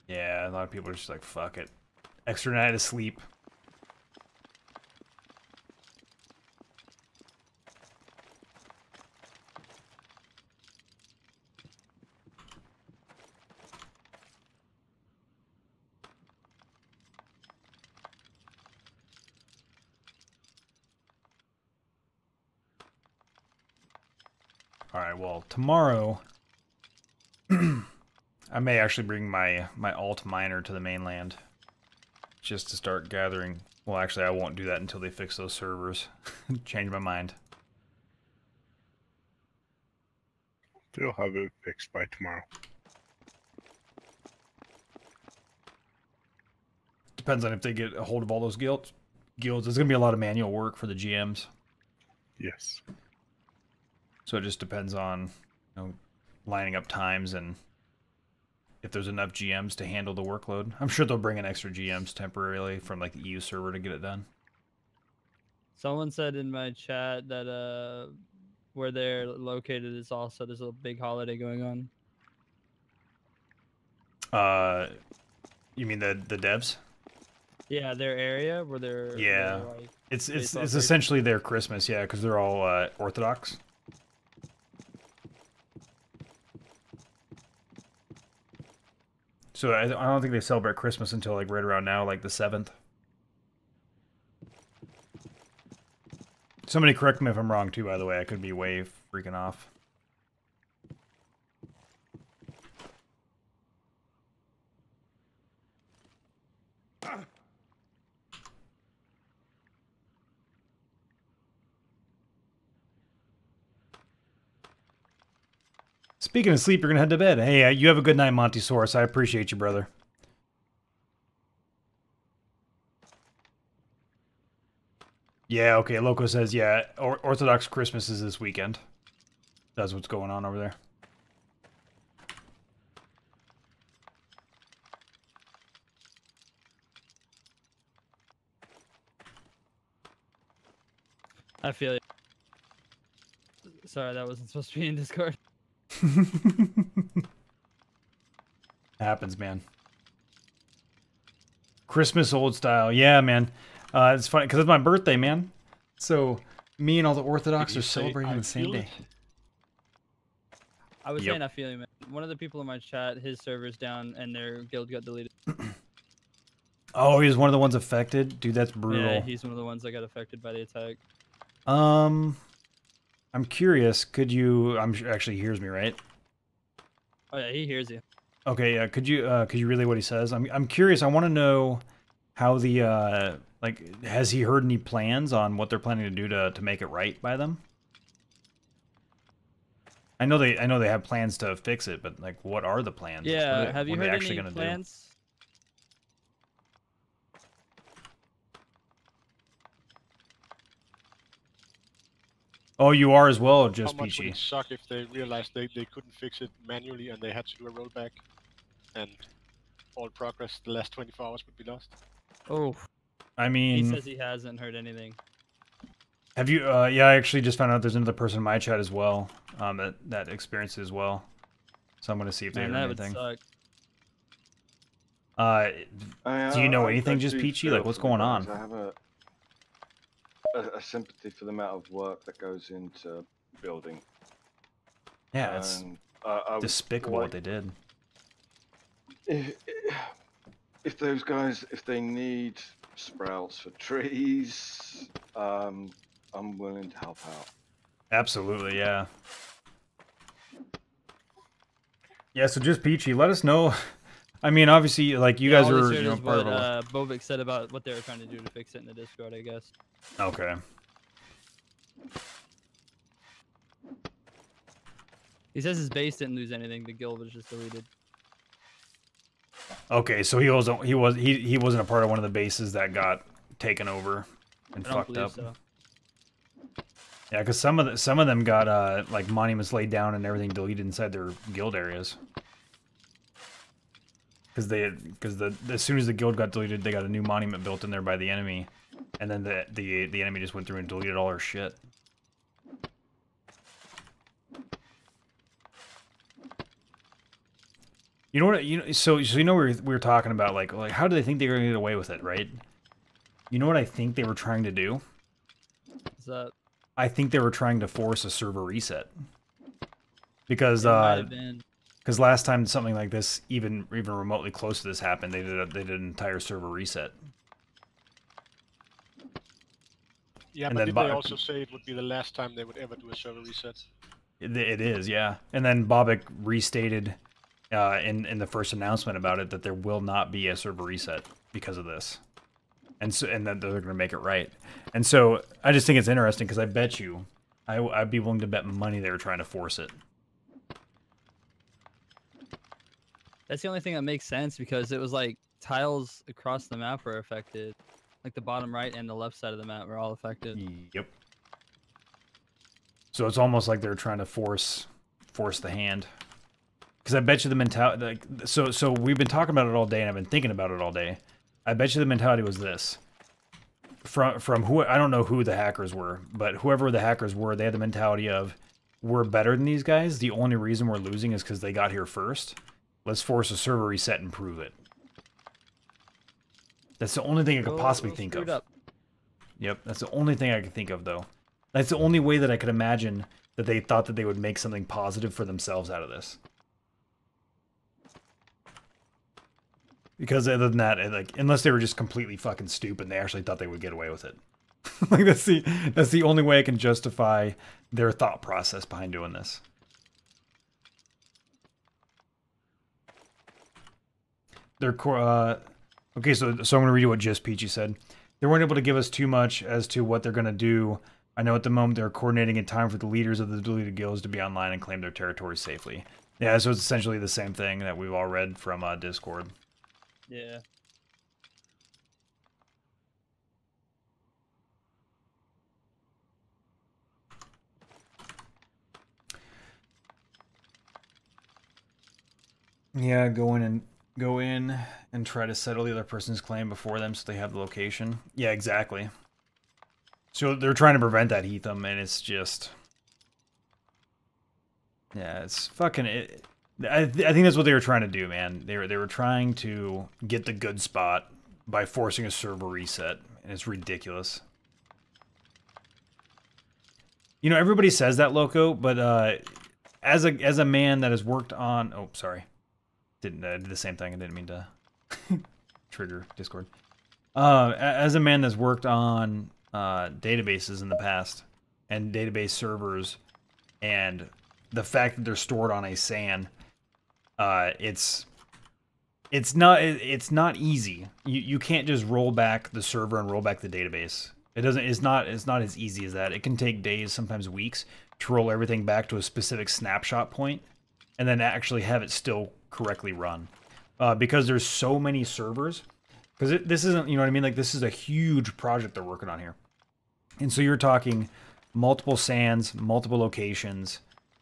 Yeah, a lot of people are just like, fuck it. Extra night of sleep. Alright, well, tomorrow I may actually bring my alt miner to the mainland just to start gathering. Well, actually, I won't do that until they fix those servers. Change my mind. They'll have it fixed by tomorrow. Depends on if they get a hold of all those guilds. There's going to be a lot of manual work for the GMs. Yes. So it just depends on, lining up times and if there's enough GMs to handle the workload. I'm sure they'll bring in extra GMs temporarily from like the EU server to get it done. Someone said in my chat that where they're located is also there's a big holiday going on. You mean the devs? Yeah, their area where they're Yeah. they're, like, It's celebrate. essentially their Christmas, yeah, because they're all Orthodox. So I don't think they celebrate Christmas until like right around now, like the 7th. Somebody correct me if I'm wrong too, by the way. I could be way freaking off. Speaking of sleep, you're gonna head to bed. Hey, you have a good night, Montysaurus. I appreciate you, brother. Yeah, okay. Loco says, yeah, Orthodox Christmas is this weekend. That's what's going on over there. I feel you. Sorry, that wasn't supposed to be in Discord. Happens, man. Christmas old style. Yeah, man. It's funny because it's my birthday, man. So me and all the Orthodox are celebrating on the same day. I was saying I feel you, man. One of the people in my chat, his server's down and their guild got deleted. Oh, he was one of the ones affected? Dude, that's brutal. Yeah, he's one of the ones that got affected by the attack. I'm curious. Could you? I'm sure actually he hears me, right? Oh yeah, he hears you. Okay, yeah. Could you relay what he says? I'm curious. I want to know how the like has he heard any plans on what they're planning to do to make it right by them? I know they have plans to fix it, but like, what are the plans? Yeah, have you heard any plans? Oh, you are as well, just How much would Peachy. it suck if they realized they couldn't fix it manually and they had to do a rollback, and all progress the last 24 hours would be lost? Oh, I mean, he says he hasn't heard anything. Have you? Yeah, I actually just found out there's another person in my chat as well that experienced it as well. So I'm gonna see if they heard anything. Would suck. Do you know anything, just Peachy? Like, what's going on? I have a sympathy for the amount of work that goes into building. Yeah, it's despicable what they did. If those guys, if they need sprouts for trees, I'm willing to help out. Absolutely, yeah. Yeah, so just Peachy, let us know. I mean, obviously, like, you guys are, you know, part what of Bobik said about what they were trying to do to fix it in the Discord, I guess. Okay. He says his base didn't lose anything, the guild was just deleted. Okay, so he wasn't a part of one of the bases that got taken over and fucked up. So. Yeah, because some of them got like monuments laid down and everything deleted inside their guild areas. Because as soon as the guild got deleted, they got a new monument built in there by the enemy, and then the enemy just went through and deleted all our shit. You know what? So you know we were talking about like how do they think they're gonna get away with it, right? You know what I think they were trying to do? What's that? I think they were trying to force a server reset. Because last time something like this, even remotely close to this happened, they did an entire server reset. Yeah, and but did they also say it would be the last time they would ever do a server reset? It is, yeah. And then Bobik restated in the first announcement about it that there will not be a server reset because of this, and that they're going to make it right. And so I just think it's interesting because I bet you, I'd be willing to bet money they were trying to force it. That's the only thing that makes sense because it was like tiles across the map were affected, like the bottom right and the left side of the map were all affected. Yep. So it's almost like they're trying to force the hand. Because I bet you the mentality, like, so we've been talking about it all day, and I've been thinking about it all day. I bet you the mentality was this: from who, I don't know who the hackers were, but whoever the hackers were, they had the mentality of, we're better than these guys. The only reason we're losing is because they got here first. Let's force a server reset and prove it. That's the only thing I could possibly think of. Yep, that's the only thing I could think of, though. That's the only way that I could imagine that they thought that they would make something positive for themselves out of this. Because other than that, like, unless they were just completely fucking stupid, they actually thought they would get away with it. Like, that's the only way I can justify their thought process behind doing this. Okay, so I'm gonna read you what Just Peachy said. They weren't able to give us too much as to what they're gonna do. I know at the moment they're coordinating in time for the leaders of the deleted guilds to be online and claim their territory safely. Yeah, so it's essentially the same thing that we've all read from Discord. Yeah. Yeah, go in and try to settle the other person's claim before them so they have the location. Yeah, exactly. So they're trying to prevent that, Heatham, and it's just... Yeah, it's fucking... I think that's what they were trying to do, man. They were trying to get the good spot by forcing a server reset, and it's ridiculous. You know, everybody says that, Loco, but as a man that has worked on... Oh, sorry. I did the same thing. I didn't mean to trigger Discord. As a man that's worked on databases in the past and database servers, and the fact that they're stored on a SAN, it's not easy. You can't just roll back the server and roll back the database. It's not as easy as that. It can take days, sometimes weeks, to roll everything back to a specific snapshot point, and then actually have it still correctly run. Because there's so many servers. Because this isn't, you know what I mean? Like, this is a huge project they're working on here. And so you're talking multiple SANs, multiple locations.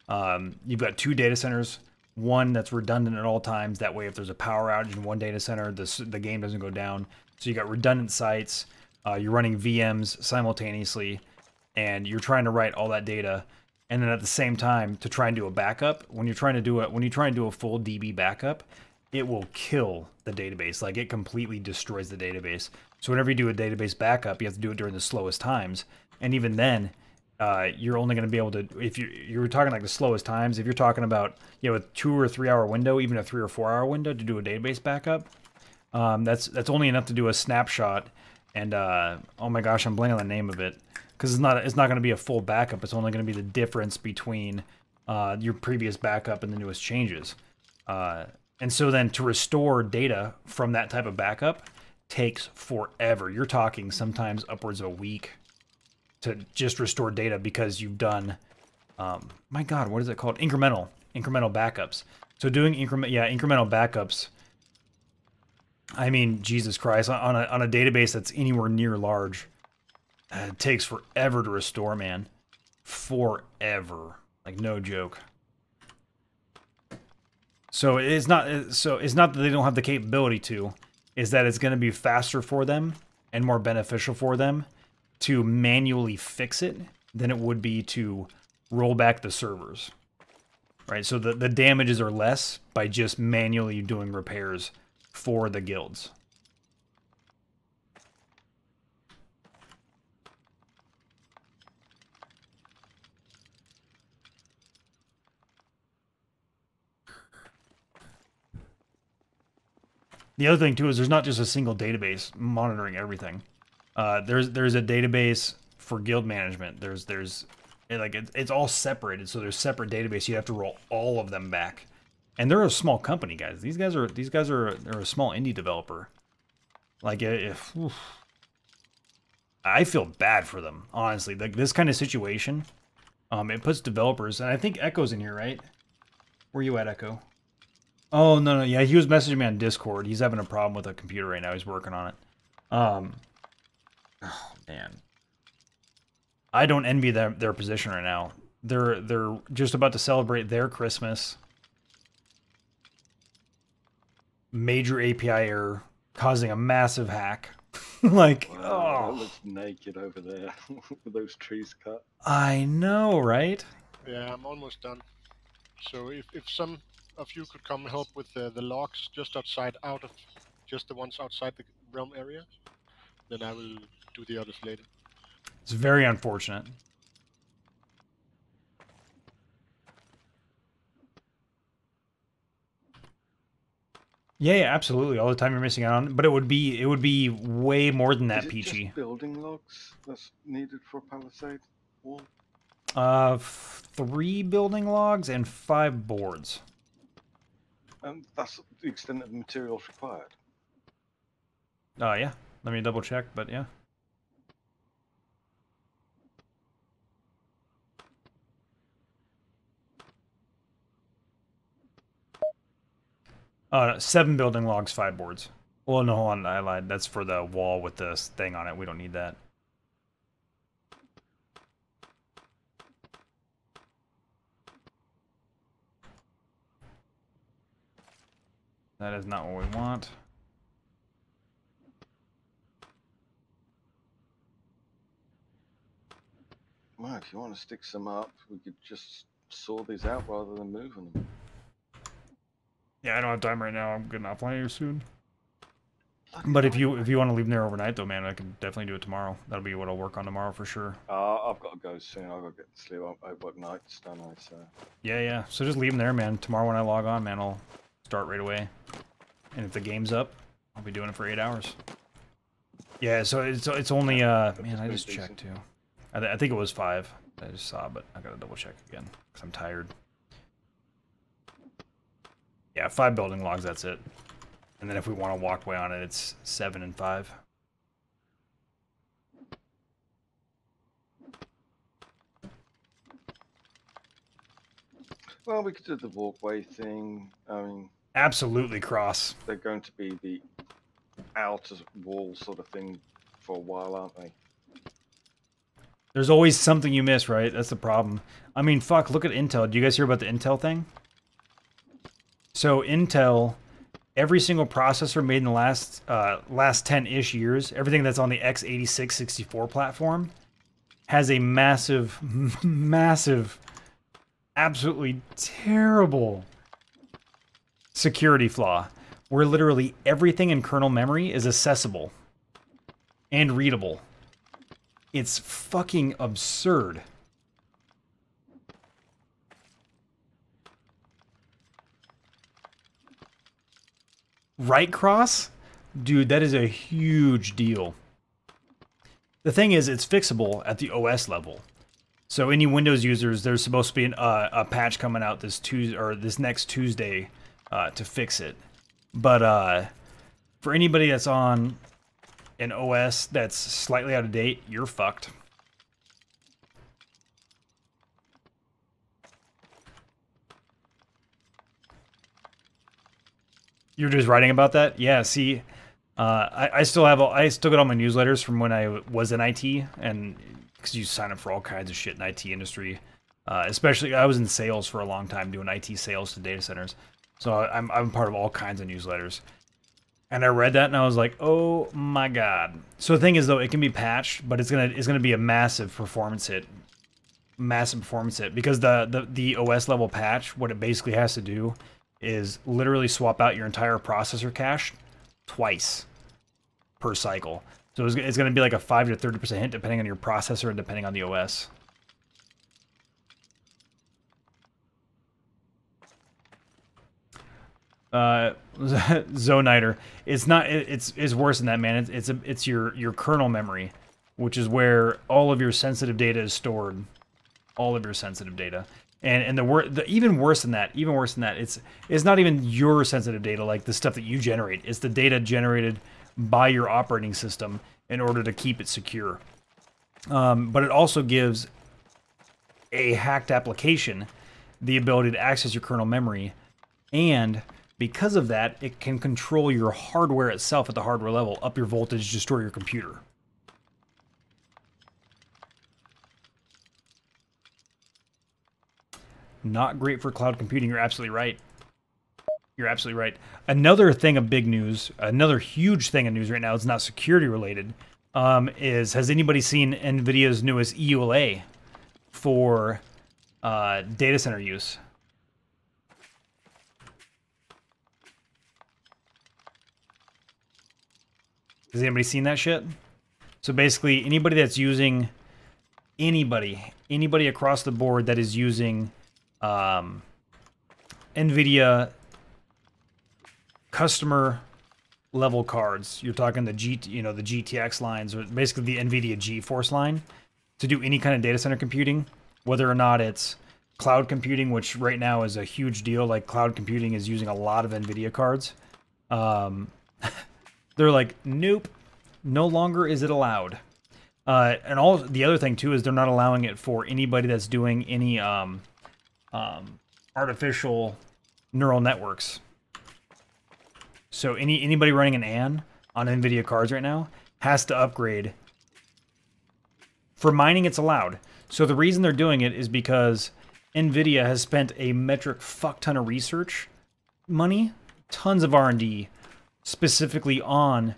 You've got 2 data centers, one that's redundant at all times. That way, if there's a power outage in one data center, the game doesn't go down. So you got redundant sites. You're running VMs simultaneously, and you're trying to write all that data. And then at the same time, to try and do a backup, when you try and do a full DB backup, it will kill the database. Like, it completely destroys the database. So whenever you do a database backup, you have to do it during the slowest times. And even then, you're only going to be able to, if you're talking like the slowest times, if you're talking about, you know, a 2 or 3 hour window, even a 3 or 4 hour window to do a database backup, that's only enough to do a snapshot. And oh my gosh, I'm blanking on the name of it, because it's not going to be a full backup. It's only going to be the difference between your previous backup and the newest changes. And so then to restore data from that type of backup takes forever. You're talking sometimes upwards of a week to just restore data, because you've done, my God, what is it called? Incremental backups. So doing incremental backups, I mean, Jesus Christ, on a database that's anywhere near large, it takes forever to restore, man. Forever. Like, no joke. So it's not that they don't have the capability to, is that it's going to be faster for them and more beneficial for them to manually fix it than it would be to roll back the servers. Right? So the damages are less by just manually doing repairs for the guilds. The other thing too is there's not just a single database monitoring everything. There's a database for guild management. It's all separated, so there's separate database. You have to roll all of them back, and they're a small company, guys. They're a small indie developer. Like, I feel bad for them, honestly. Like, this kind of situation, it puts developers, and I think Echo's in here, right? Where you at, Echo? Oh, no, yeah, he was messaging me on Discord. He's having a problem with a computer right now. He's working on it. Oh, man. I don't envy their position right now. They're just about to celebrate their Christmas. Major API error, causing a massive hack. Like, wow, that looks naked over there with those trees cut. I know, right? Yeah, I'm almost done. So if some of you could come and help with the logs just just the ones outside the realm area, then I will do the others later. It's very unfortunate. Yeah, absolutely. All the time you're missing out on, but it would be way more than that, Is it Peachy. just building logs that's needed for a palisade wall? 3 building logs and 5 boards. That's the extent of the materials required. Yeah. Let me double check, but yeah. 7 building logs, 5 boards. Well, no, hold on, I lied. That's for the wall with this thing on it. We don't need that. That is not what we want. Well, if you want to stick some up, we could just saw these out rather than moving them. Yeah, I don't have time right now. I'm getting offline here soon. But if you want to leave them there overnight, though, man, I can definitely do it tomorrow. That'll be what I'll work on tomorrow for sure. I've got to go soon. I've got to get to sleep. I work nights, don't I? So. Yeah. So just leave them there, man. Tomorrow when I log on, man, I'll start right away. And if the game's up, I'll be doing it for 8 hours. Yeah, so it's only man, I just checked too. I think it was 5. I just saw, but I gotta double check again because I'm tired. Yeah, 5 building logs. That's it. And then if we want to walkway on it, it's 7 and 5. Well, we could do the walkway thing. I mean, Absolutely cross. they're going to be the outer wall sort of thing for a while, aren't they? There's always something you miss, right? That's the problem. I mean, fuck, look at Intel. Do you guys hear about the Intel thing? So Intel, every single processor made in the last 10-ish years, everything that's on the x86-64 platform, has a massive, massive, absolutely terrible security flaw, where literally everything in kernel memory is accessible and readable. It's fucking absurd. Right cross? Dude, that is a huge deal. The thing is, it's fixable at the OS level. So any Windows users, there's supposed to be a patch coming out this Tuesday or this next Tuesday to fix it. But for anybody that's on an OS that's slightly out of date, you're fucked. You're just writing about that? Yeah, see, I still get all my newsletters from when I was in IT, and because you sign up for all kinds of shit in IT industry. Especially, I was in sales for a long time doing IT sales to data centers. So I'm part of all kinds of newsletters. And I read that and I was like, oh my god. So the thing is though, it can be patched, but it's gonna be a massive performance hit. Massive performance hit. Because the OS level patch, what it basically has to do is literally swap out your entire processor cache twice per cycle. So it's gonna be like a 5 to 30% hit depending on your processor and depending on the OS. Zoniter. It's not. It's worse than that, man. It's your kernel memory, which is where all of your sensitive data is stored. All of your sensitive data, and even worse than that. Even worse than that. It's not even your sensitive data, like the stuff that you generate. It's the data generated by your operating system in order to keep it secure. But it also gives a hacked application the ability to access your kernel memory, and because of that, it can control your hardware itself at the hardware level, up your voltage, destroy your computer. Not great for cloud computing. You're absolutely right. You're absolutely right. Another thing of big news, another huge thing of news right now, it's not security related, has anybody seen NVIDIA's newest EULA for data center use? Has anybody seen that shit? So basically, anybody that's using anybody across the board that is using NVIDIA customer level cards, you're talking the the GTX lines, or basically the NVIDIA GeForce line, to do any kind of data center computing, whether or not it's cloud computing, which right now is a huge deal. Like cloud computing is using a lot of NVIDIA cards. They're like, nope, no longer is it allowed. And all the other thing too is they're not allowing it for anybody that's doing any artificial neural networks. So anybody running an AN on NVIDIA cards right now has to upgrade. For mining, it's allowed. So the reason they're doing it is because NVIDIA has spent a metric fuck ton of research money, tons of R&D, specifically on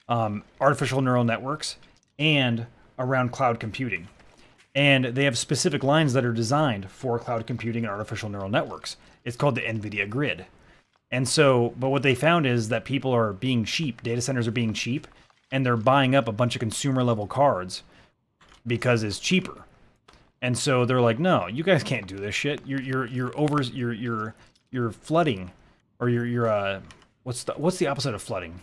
artificial neural networks and around cloud computing. And they have specific lines that are designed for cloud computing and artificial neural networks. It's called the NVIDIA grid. And so, but what they found is that people are being cheap. Data centers are being cheap, and they're buying up a bunch of consumer level cards because it's cheaper. And so they're like, no, you guys can't do this shit. You're flooding, or you're what's the opposite of flooding?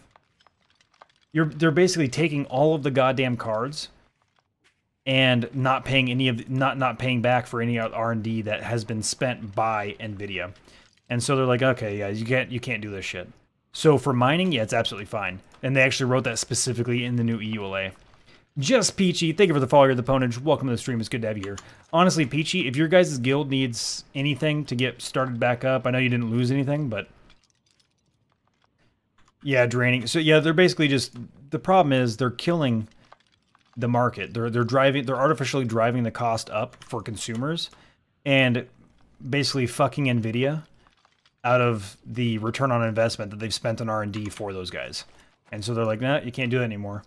They're basically taking all of the goddamn cards and not paying any of not paying back for any R&D that has been spent by NVIDIA. And so they're like, okay, guys, you can't do this shit. So for mining, yeah, it's absolutely fine. And they actually wrote that specifically in the new EULA. Just Peachy, thank you for the follow, the Pwnage. Welcome to the stream. It's good to have you here. Honestly, Peachy, if your guys' guild needs anything to get started back up, I know you didn't lose anything, but yeah, draining. So yeah, they're basically just, the problem is they're killing the market. They're artificially driving the cost up for consumers and basically fucking NVIDIA out of the return on investment that they've spent on R&D for those guys. And so they're like, nah, you can't do that anymore.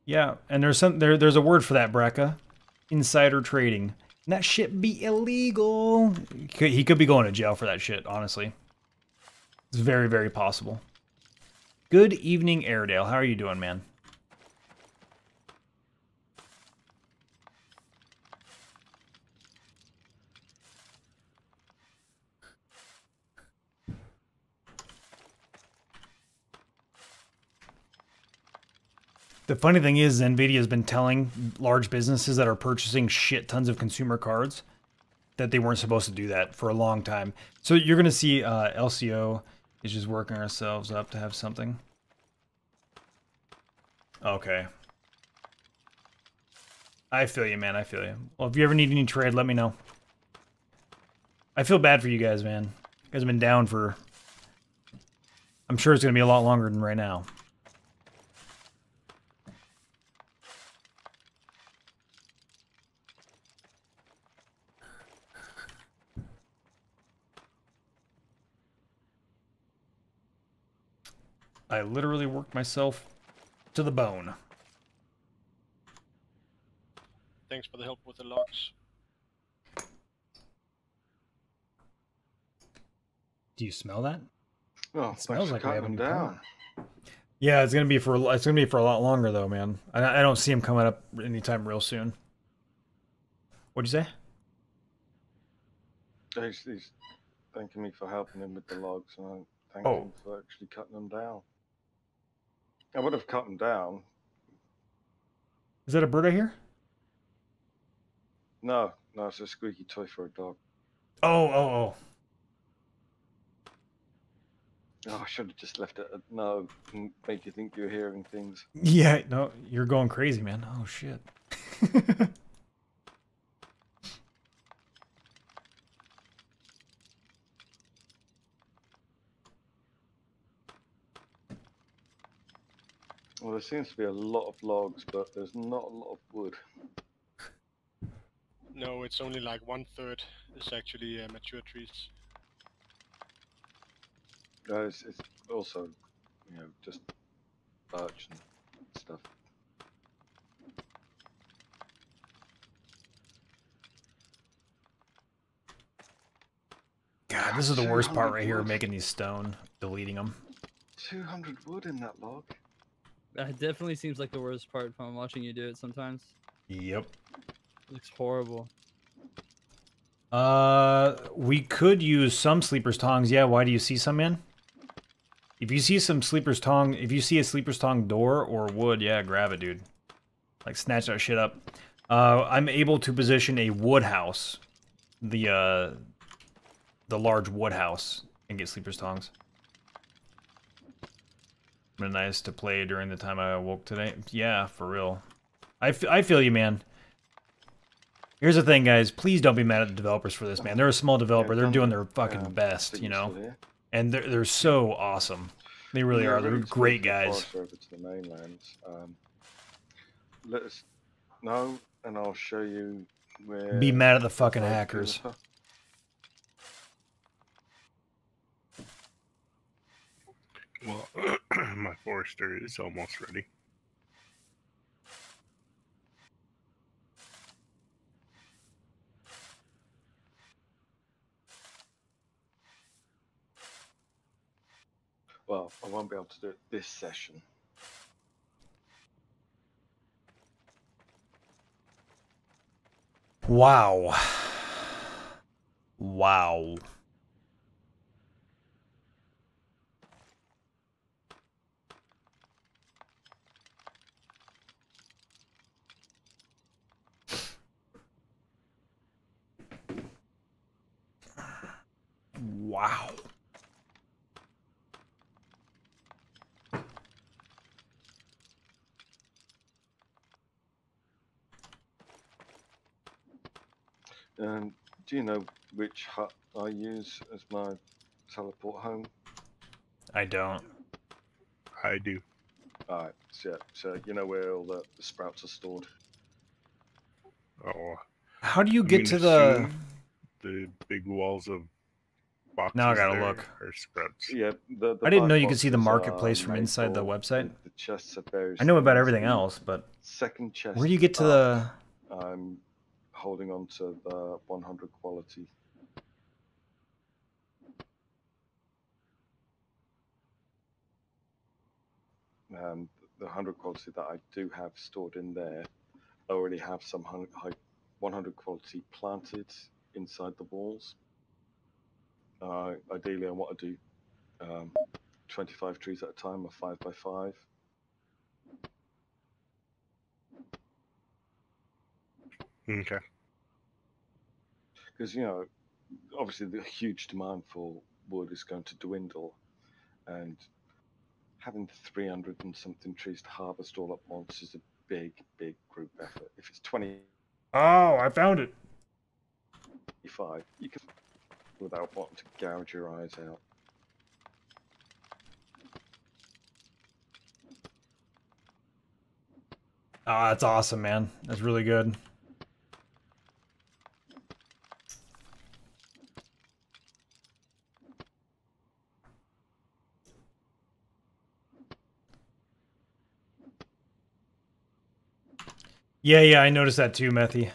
Yeah, and there's a word for that, Braca. Insider trading. And that shit be illegal. He could be going to jail for that shit, honestly. It's very, very possible. Good evening, Airedale. How are you doing, man? The funny thing is, NVIDIA has been telling large businesses that are purchasing shit tons of consumer cards that they weren't supposed to do that for a long time. So you're going to see LCO is just working ourselves up to have something. Okay. I feel you, man. I feel you. Well, if you ever need any trade, let me know. I feel bad for you guys, man. You guys have been down for... I'm sure it's going to be a lot longer than right now. I literally worked myself to the bone. Thanks for the help with the logs. Do you smell that? Oh, It smells like we have a new down. Yeah, it's gonna be for a lot longer though, man. I don't see him coming up anytime real soon. What'd you say? He's thanking me for helping him with the logs, and I thank Oh. him for actually cutting them down. I would have cut them down. Is that a bird I hear? No, it's a squeaky toy for a dog. Oh. Oh, I should have just left it at no and made you think you were hearing things. Yeah, no, you're going crazy, man. Oh shit. Well, there seems to be a lot of logs, but there's not a lot of wood. No, it's only like 1/3 is actually mature trees. It's also, just birch and stuff. God, this is the worst part 200 right here, wood. making these stone, deleting them. 200 wood in that log. That definitely seems like the worst part from watching you do it sometimes. Yep. It looks horrible. We could use some sleeper's tongs. Yeah, why do you see some, man? If you see some sleeper's tong, if you see a sleeper's tong door or wood, yeah, grab it, dude. Like, snatch that shit up. I'm able to position a wood house. The large wood house, and get sleeper's tongs. Been nice to play during the time I awoke today. Yeah, for real. I feel you, man. Here's the thing, guys. Please don't be mad at the developers for this, man. They're a small developer. Yeah, They're doing done their fucking best, you things know? here. And they're so awesome. They really Yeah, are. They're ready to great move the guys. forest over to the mainland. Let us know, and I'll show you where. Be mad at the fucking hackers. Juniper. Well, my forester is almost ready. Well, I won't be able to do it this session. Wow. Wow. Wow. And do you know which hut I use as my teleport home? I don't. I do. Alright, so you know where all the sprouts are stored? Oh, How do you I'm get to gonna the... assume the big walls of boxes Now I gotta there look. are sprouts. Yeah, the I didn't know black you could see the boxes marketplace are from made inside the for website. The chests of various I know about things. everything The else, but second chest. where do you get to up, the... I'm holding on to the 100 quality. The 100 quality that I do have stored in there, I already have some 100 quality planted inside the walls. Ideally, I want to do 25 trees at a time, or 5 by 5. Okay. Because, you know, obviously the huge demand for wood is going to dwindle, and having 300 and something trees to harvest all at once is a big group effort. If it's 25, Oh, I found it. you can without wanting to gouge your eyes out. Oh, that's awesome, man. That's really good. Yeah, I noticed that too, Methy.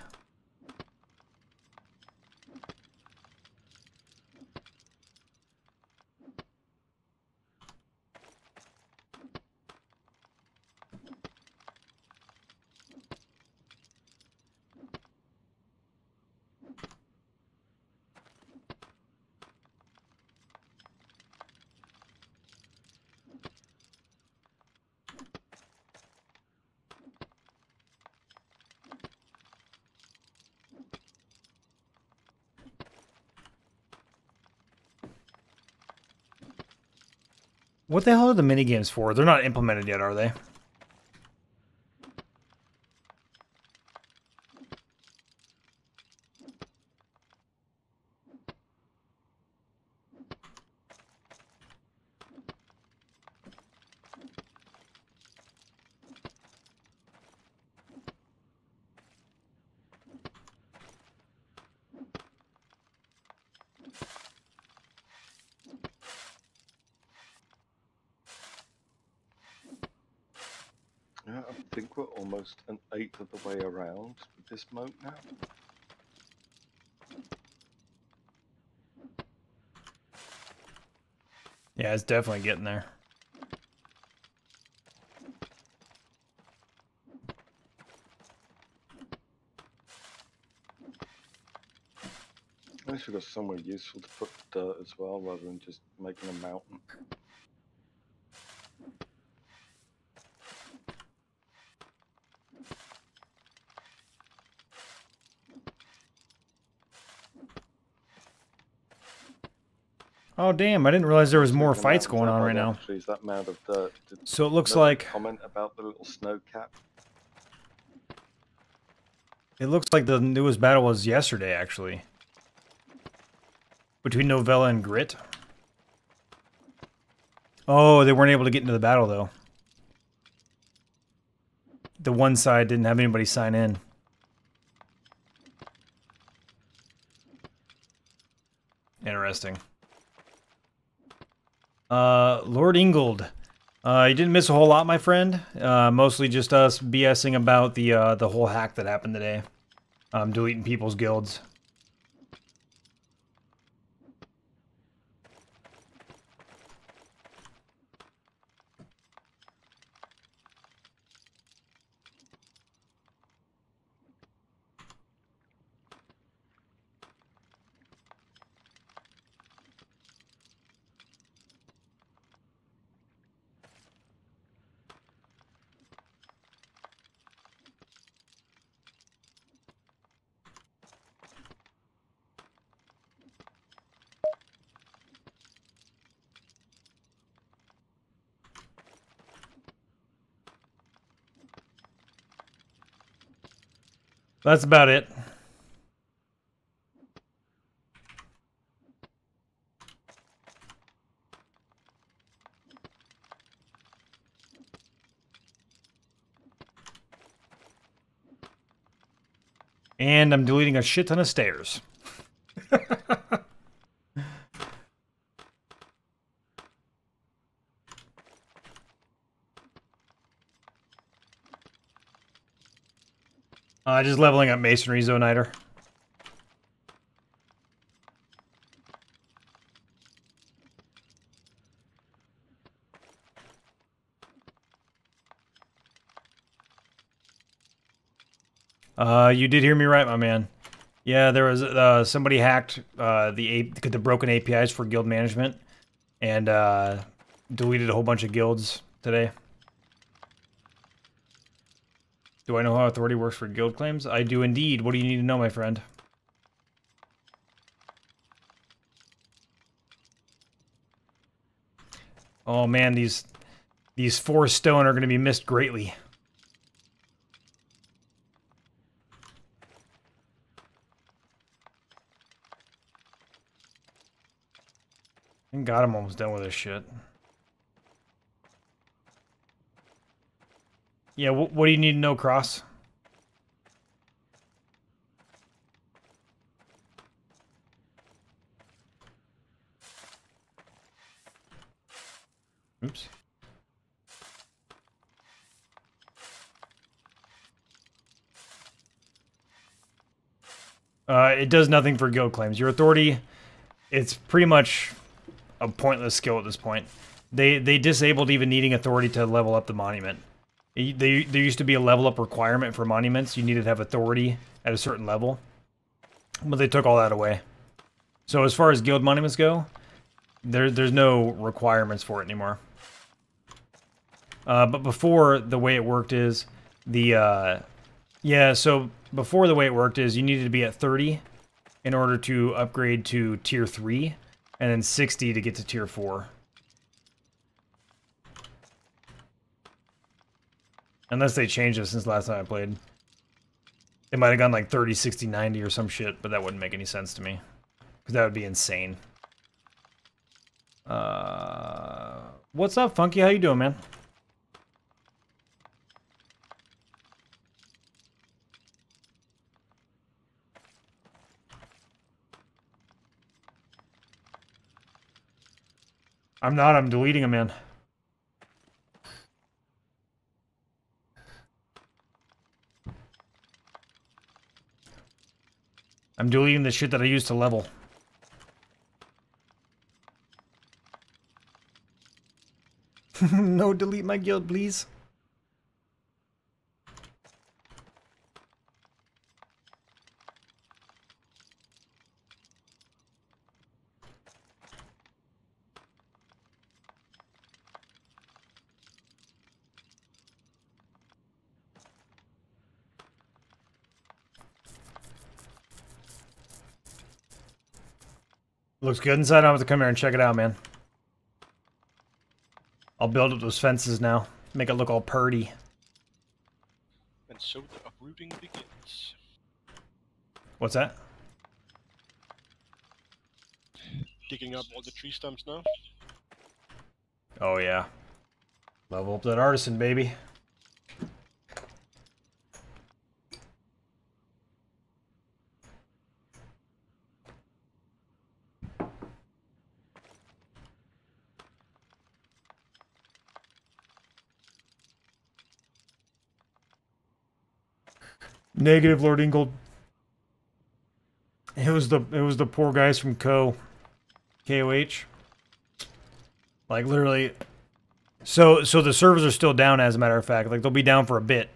What the hell are the minigames for? They're not implemented yet, are they? Yeah, I think we're almost an eighth of the way around with this moat now. Yeah, it's definitely getting there. At least we've got somewhere useful to put dirt as well, rather than just making a mountain. Oh, damn. I didn't realize there was more fights going on right now. Trees, that mound of dirt. So it looks like... Comment about the little snow cap. It looks like the newest battle was yesterday, actually. Between Novella and Grit. Oh, they weren't able to get into the battle, though. The one side didn't have anybody sign in. Interesting. Lord Ingold. You didn't miss a whole lot, my friend. Mostly just us BSing about the whole hack that happened today. Deleting people's guilds. That's about it. And I'm deleting a shit ton of stairs. Just leveling up Masonry Zoniter. You did hear me right, my man. Yeah, there was somebody hacked the broken APIs for guild management and deleted a whole bunch of guilds today. Do I know how authority works for guild claims? I do indeed. What do you need to know, my friend? Oh man, these 4 stone are going to be missed greatly. Thank God I'm almost done with this shit. Yeah, what do you need to know, Cross? Oops. It does nothing for guild claims. Your authority, it's pretty much a pointless skill at this point. They disabled even needing authority to level up the monument. There used to be a level up requirement for monuments. You needed to have authority at a certain level. But they took all that away. So as far as guild monuments go, there's no requirements for it anymore. But before, the way it worked is so before the way it worked is you needed to be at 30 in order to upgrade to tier 3 and then 60 to get to tier 4. Unless they changed it since last time I played. It might have gone like 30, 60, 90 or some shit, but that wouldn't make any sense to me. Because that would be insane. What's up, Funky? How you doing, man? I'm not. I'm deleting him, man. I'm deleting the shit that I used to level. No, delete my guild, please. Looks good inside. I'll have to come here and check it out, man. I'll build up those fences now. Make it look all purty. And so the uprooting begins. What's that? Digging up all the tree stumps now. Oh, yeah. Level up that artisan, baby. Negative, Lord Ingold. It was the poor guys from KOH. Like literally. So the servers are still down, as a matter of fact. Like they'll be down for a bit.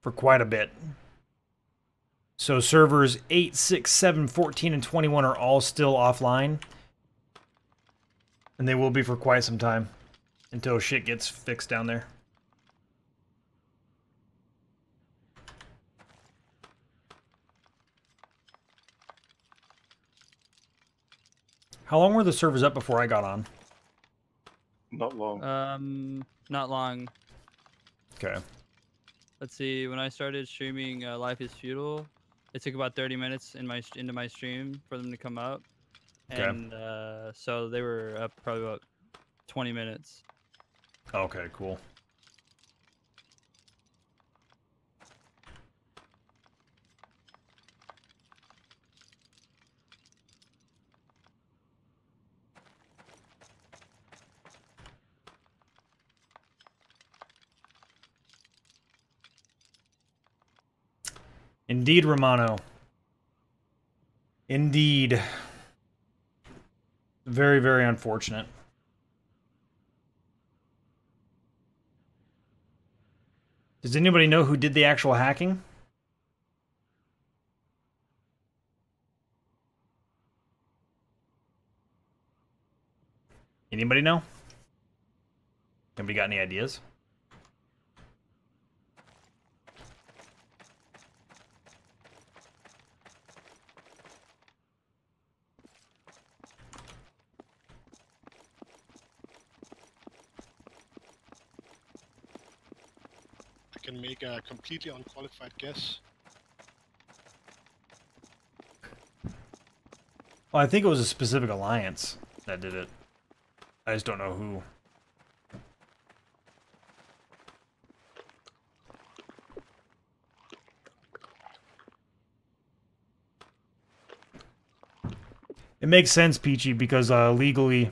For quite a bit. So servers 8, 6, 7, 14, and 21 are all still offline. And they will be for quite some time. Until shit gets fixed down there. How long were the servers up before I got on? Not long. Not long. Okay. Let's see. When I started streaming Life is Feudal, it took about 30 minutes into my stream for them to come up. Okay. And so they were up probably about 20 minutes. Okay, cool. Indeed, Romano. Indeed. Very, very unfortunate. Does anybody know who did the actual hacking? Anybody know? Anybody got any ideas? I can make a completely unqualified guess. Well, I think it was a specific alliance that did it. I just don't know who. It makes sense, Peachy, because legally,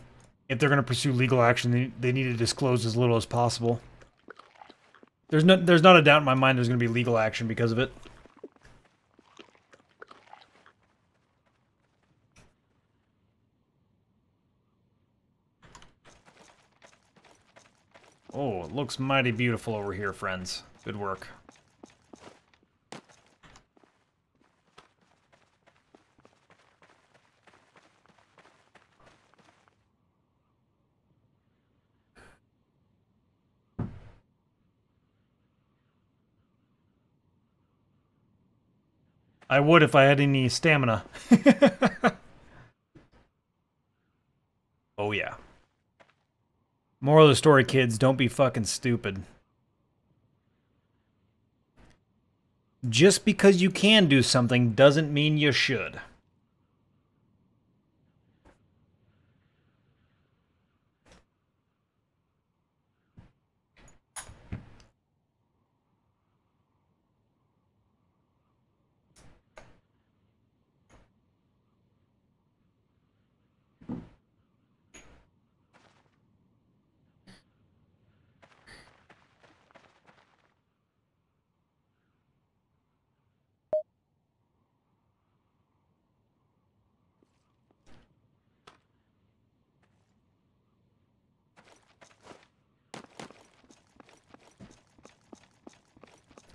if they're going to pursue legal action, they need to disclose as little as possible. There's not a doubt in my mind there's going to be legal action because of it. Oh, it looks mighty beautiful over here, friends. Good work. I would if I had any stamina. Oh, yeah. Moral of the story, kids, don't be fucking stupid. Just because you can do something doesn't mean you should.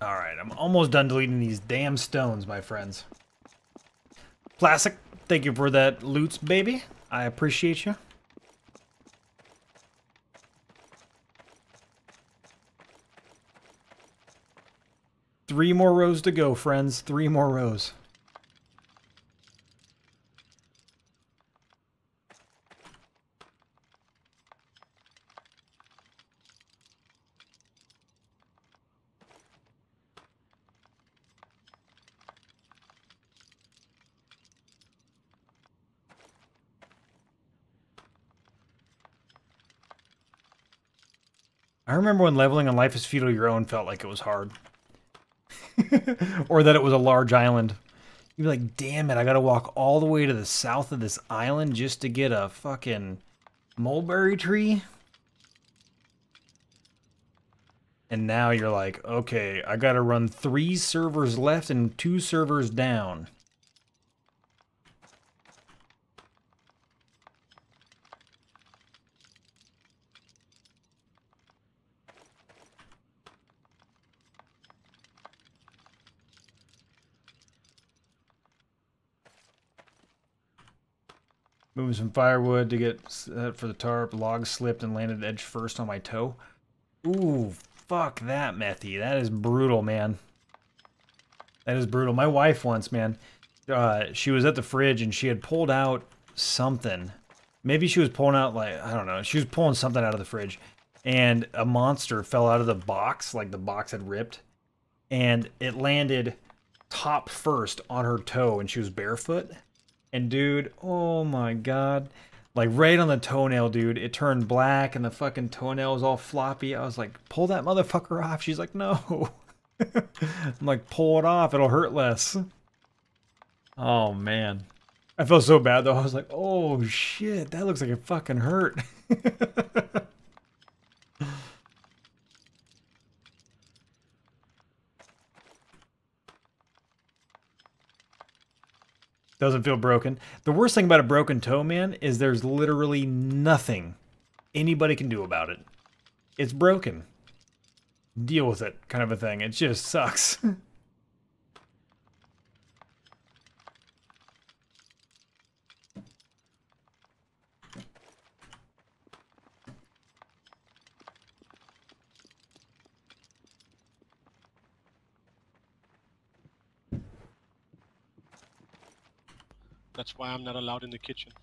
Alright, I'm almost done deleting these damn stones, my friends. Classic, thank you for that loots, baby. I appreciate you. Three more rows to go, friends. 3 more rows. I remember when leveling on Life is Feudal Your Own felt like it was hard. Or that it was a large island. You'd be like, damn it, I gotta walk all the way to the south of this island just to get a fucking mulberry tree? And now you're like, okay, I gotta run 3 servers left and 2 servers down. Moving some firewood to get set for the tarp. Logs slipped and landed edge first on my toe. Ooh, fuck that, Methy. That is brutal, man. That is brutal. My wife once, man, she was at the fridge and she had pulled out something. Maybe she was pulling out, like, I don't know. She was pulling something out of the fridge. And a monster fell out of the box, like the box had ripped. And it landed top first on her toe and she was barefoot. And dude, oh my god. Like right on the toenail, dude. It turned black and the fucking toenail was all floppy. I was like, pull that motherfucker off. She's like, no. I'm like, pull it off. It'll hurt less. Oh man. I felt so bad though. I was like, oh shit. That looks like it fucking hurt. Doesn't feel broken. The worst thing about a broken toe, man, is there's literally nothing anybody can do about it. It's broken. Deal with it, kind of a thing. It just sucks. That's why I'm not allowed in the kitchen.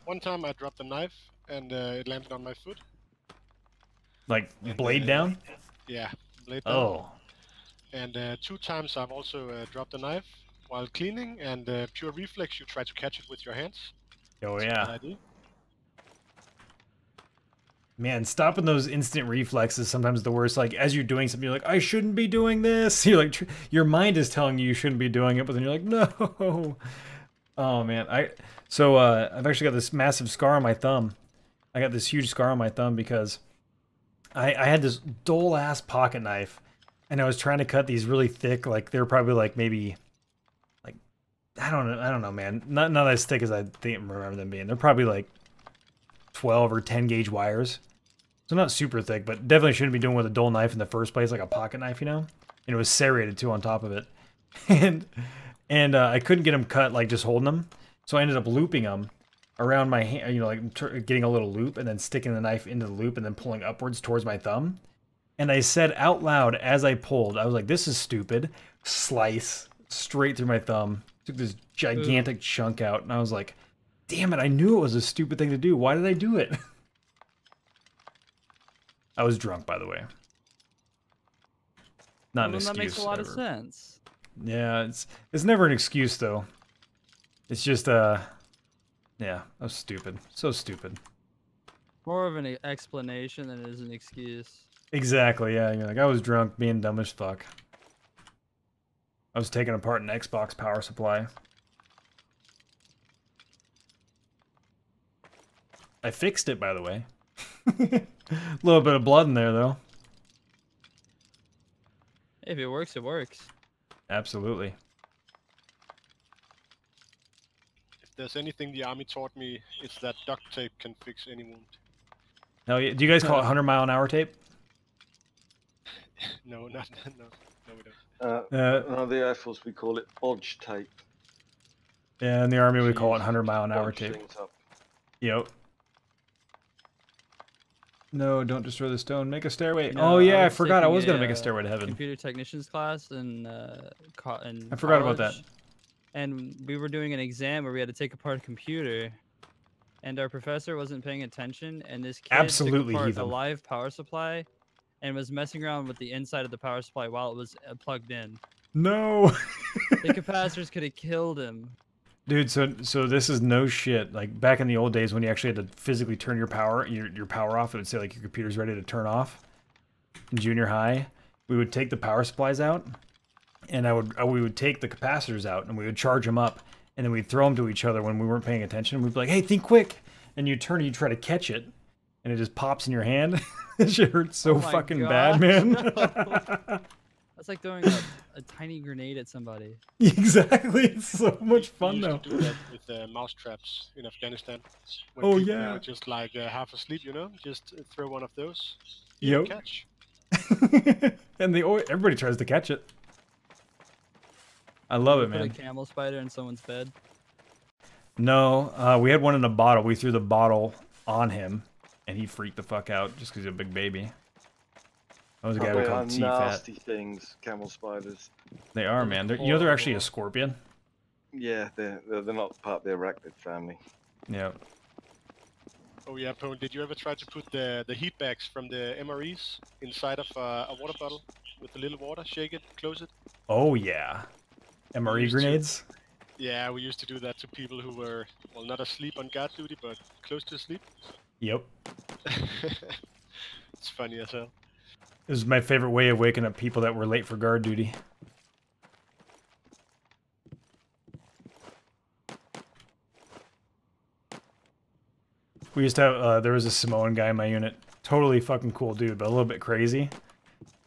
One time I dropped a knife and it landed on my foot. Like blade down? Yeah, blade down. Oh. And 2 times I've also dropped a knife while cleaning, and pure reflex, you try to catch it with your hands. Oh That's yeah. what I do. Man, stopping those instant reflexes sometimes the worst. Like as you're doing something, you're like, I shouldn't be doing this. You're like, your mind is telling you shouldn't be doing it, but then you're like, no. Oh man, I've actually got this massive scar on my thumb. I got this huge scar on my thumb because I had this dull ass pocket knife, and I was trying to cut these really thick. Like they're probably like maybe, like I don't know, man. Not as thick as I remember them being. They're probably like 12 or 10 gauge wires. So not super thick, but definitely shouldn't be doing with a dull knife in the first place, like a pocket knife, you know? And it was serrated too on top of it. And I couldn't get them cut like just holding them. So I ended up looping them around my hand, you know, like getting a little loop and then sticking the knife into the loop and then pulling upwards towards my thumb. And I said out loud as I pulled, I was like, this is stupid. Slice straight through my thumb. Took this gigantic chunk out and I was like, damn it, I knew it was a stupid thing to do. Why did I do it? I was drunk, by the way. Not an excuse. That makes a lot ever. of sense. Yeah, it's never an excuse though. It's just yeah, that was stupid. So stupid. More of an explanation than it is an excuse. Exactly, yeah. You're like, I was drunk, being dumb as fuck. I was taking apart an Xbox power supply. I fixed it, by the way. A little bit of blood in there, though. If it works, it works. Absolutely. If there's anything the army taught me, it's that duct tape can fix any wound. Hell yeah. Do you guys call it 100-mile-an-hour tape? No, no, we don't. No, the Air Force, we call it bodge tape. Yeah, in the Army, we call it Jeez, 100-mile-an-hour bodge tape. things up. Yep. No, don't destroy the stone. Make a stairway. No, oh, yeah, I was forgot. I was taking going to make a stairway to heaven. Computer technicians class in I forgot about that. college, and we were doing an exam where we had to take apart a computer, and our professor wasn't paying attention, and this kid Absolutely took apart a heathen. live power supply and was messing around with the inside of the power supply while it was plugged in. No. The capacitors could have killed him. Dude, so this is no shit. Like back in the old days when you actually had to physically turn your power off, it would say like your computer's ready to turn off. In junior high, we would take the power supplies out, and we would take the capacitors out, and we would charge them up, and then we'd throw them to each other when we weren't paying attention. We'd be like, "Hey, think quick!" And you turn and you try to catch it, and it just pops in your hand. That shit hurts so fucking bad, man. That's like throwing a tiny grenade at somebody. Exactly. It's so much fun we though. used to do that with mouse traps in Afghanistan. When Oh people yeah. were just like half asleep, you know, just throw one of those. Yep. Catch. And everybody tries to catch it. I love it, man. Put a camel spider in someone's bed. No, we had one in a bottle. We threw the bottle on him, and he freaked the fuck out just because he's a big baby. That was a guy we called T-Fat. Nasty things, camel spiders. They are, man. They're actually a scorpion. Yeah, they're not part of the arachnid family. Yeah. Oh yeah, Pone, did you ever try to put the heat bags from the MREs inside of a water bottle with a little water, shake it, close it? Oh yeah. MRE grenades? Yeah, we used to do that to people who were, well, not asleep on guard duty, but close to sleep. Yep. It's funny as hell. It was my favorite way of waking up people that were late for guard duty. We used to have, there was a Samoan guy in my unit. Totally fucking cool dude, but a little bit crazy.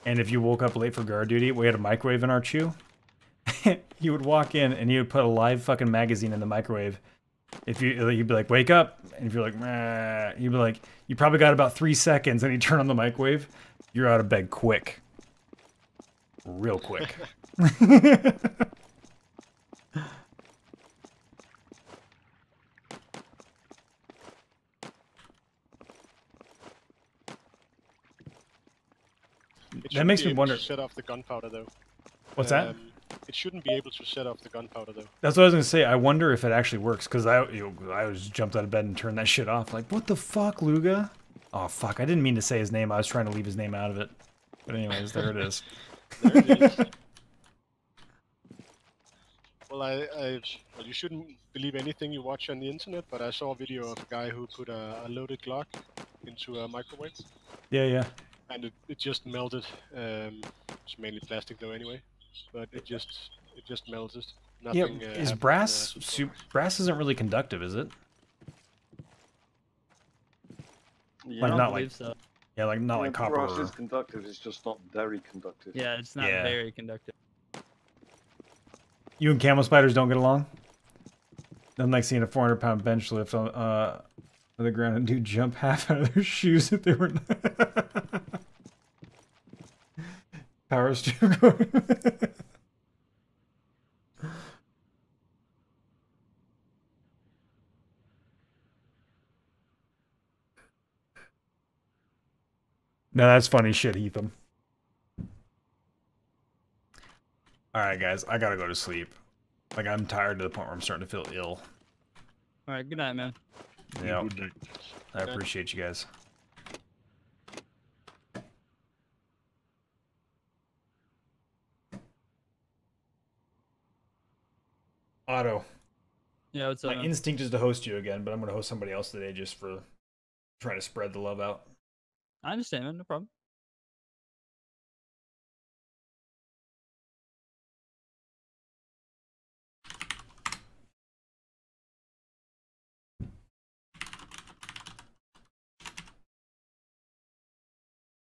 And if you woke up late for guard duty, we had a microwave in our chew. He would walk in and he would put a live fucking magazine in the microwave. If you'd be like, wake up. And if you're like, meh, he'd be like, you probably got about 3 seconds. And he'd turn on the microwave. You're out of bed quick. Real quick. That makes me wonder. Set off the gunpowder though. What's that? It shouldn't be able to set off the gunpowder though. That's what I was gonna say. I wonder if it actually works because I was jumped out of bed and turned that shit off. Like, what the fuck, Luga? Oh fuck! I didn't mean to say his name. I was trying to leave his name out of it. But anyways, there it is. There it is. Well, well, you shouldn't believe anything you watch on the internet, but I saw a video of a guy who put a loaded Glock into a microwave. Yeah, yeah. And it just melted. It's mainly plastic though, anyway. But it just melted. Nothing. Yeah. Is brass? Brass isn't really conductive, is it? Yeah, Like I not believe like. so. Yeah, like not like copper. Brass is conductive. It's just not very conductive. Yeah, it's not Yeah. very conductive. You and camel spiders don't get along? I'm like seeing a 400-pound bench lift on the ground and dude jump half out of their shoes if they were power stroke. No, that's funny shit, Heatham. Alright, guys, I gotta go to sleep. Like, I'm tired to the point where I'm starting to feel ill. Alright, good night, man. Yeah, Good night. I appreciate you guys. Otto, Yeah, what's up, my man? instinct is to host you again, but I'm gonna host somebody else today just for trying to spread the love out. I understand, man. No problem.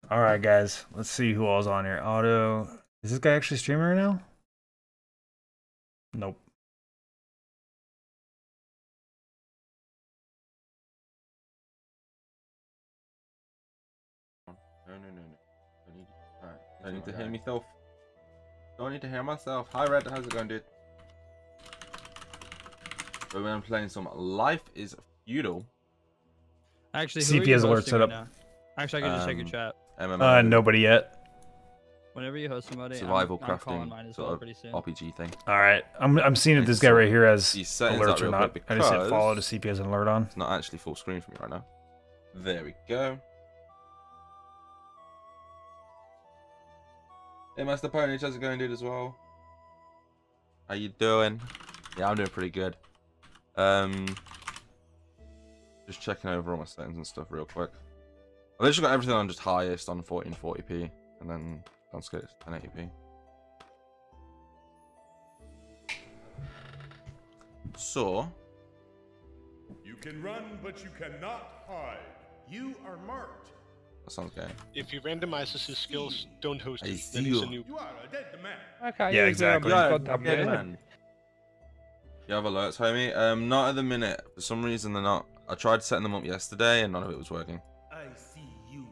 Alright, guys, let's see who all's on here. Otto, is this guy actually streaming right now? Nope. No. I need to hear myself. Don't need to hear myself. Hi Red, how's it going, dude? So I'm playing some Life is Feudal. Actually, who are CP you has alert hosting set right up. now? Actually, I can just check your chat. MMO, Nobody yet. Whenever you host somebody, survival I'm calling crafting mine as sort well of pretty soon. RPG thing. Alright, I'm seeing if this guy right here has These settings up alerts or real not. quick I just hit because follow to see if he has an alert on. It's not actually full screen for me right now. There we go. Hey Masterofpwnage, how's it going, dude, as well? How you doing? Yeah, I'm doing pretty good. Just checking over all my settings and stuff real quick. I literally got everything on just highest on 1440p, and then downscale it to 1080p. So, you can run, but you cannot hide. You are marked. that sounds gay. If he randomizes his skills, don't host I it. see Then he's a you. noob. You are a dead man. Okay, Yeah, exactly. Man. You have alerts, homie? Not at the minute. For some reason, they're not. I tried setting them up yesterday, and none of it was working. I see you.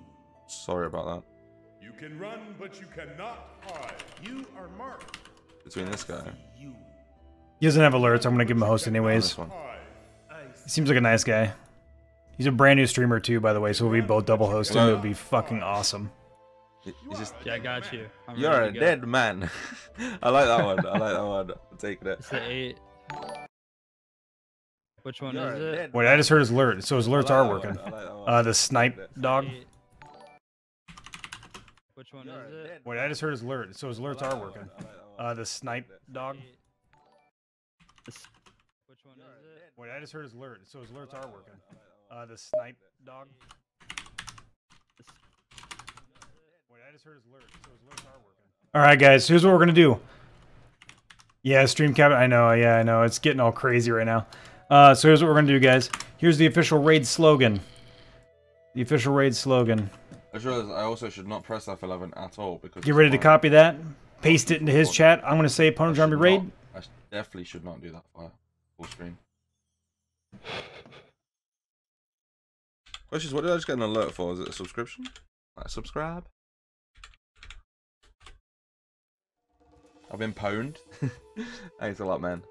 Sorry about that. You can run, but you cannot hide. You are marked. Between this guy. You. He doesn't have alerts. I'm gonna give him a host and anyways. this one. He seems like a nice guy. He's a brand new streamer too, by the way, so we'll be both double hosting. It would be fucking awesome. He's just, Yeah, I got you. I'm you're ready a to go. dead man. I like that one. I like that one. I'm taking it. It's the 8. Which one You're is a it? dead Wait, I just heard his alert. So his I alerts like are that working. one, I like that one. The snipe dog. 8. Which one is it? Wait, I just heard his alert. So his I alerts like are that working. one, I like that one. The snipe dog. 8. Which one is it? Wait, I just heard his alert. So his alerts are working. The snipe dog. Wait, I just heard his alert. So his alerts are working. All right, guys. Here's what we're gonna do. Yeah, stream cabinet. I know. Yeah, I know. It's getting all crazy right now. So here's what we're gonna do, guys. Here's the official raid slogan. The official raid slogan. I just realized I also should not press F11 at all because. Get ready to copy that. Paste it into his chat. I'm gonna say opponent army raid. I definitely should not do that for full screen. Questions? What did I just get an alert for? Is it a subscription? Like subscribe? I've been pwned. Thanks a lot, man.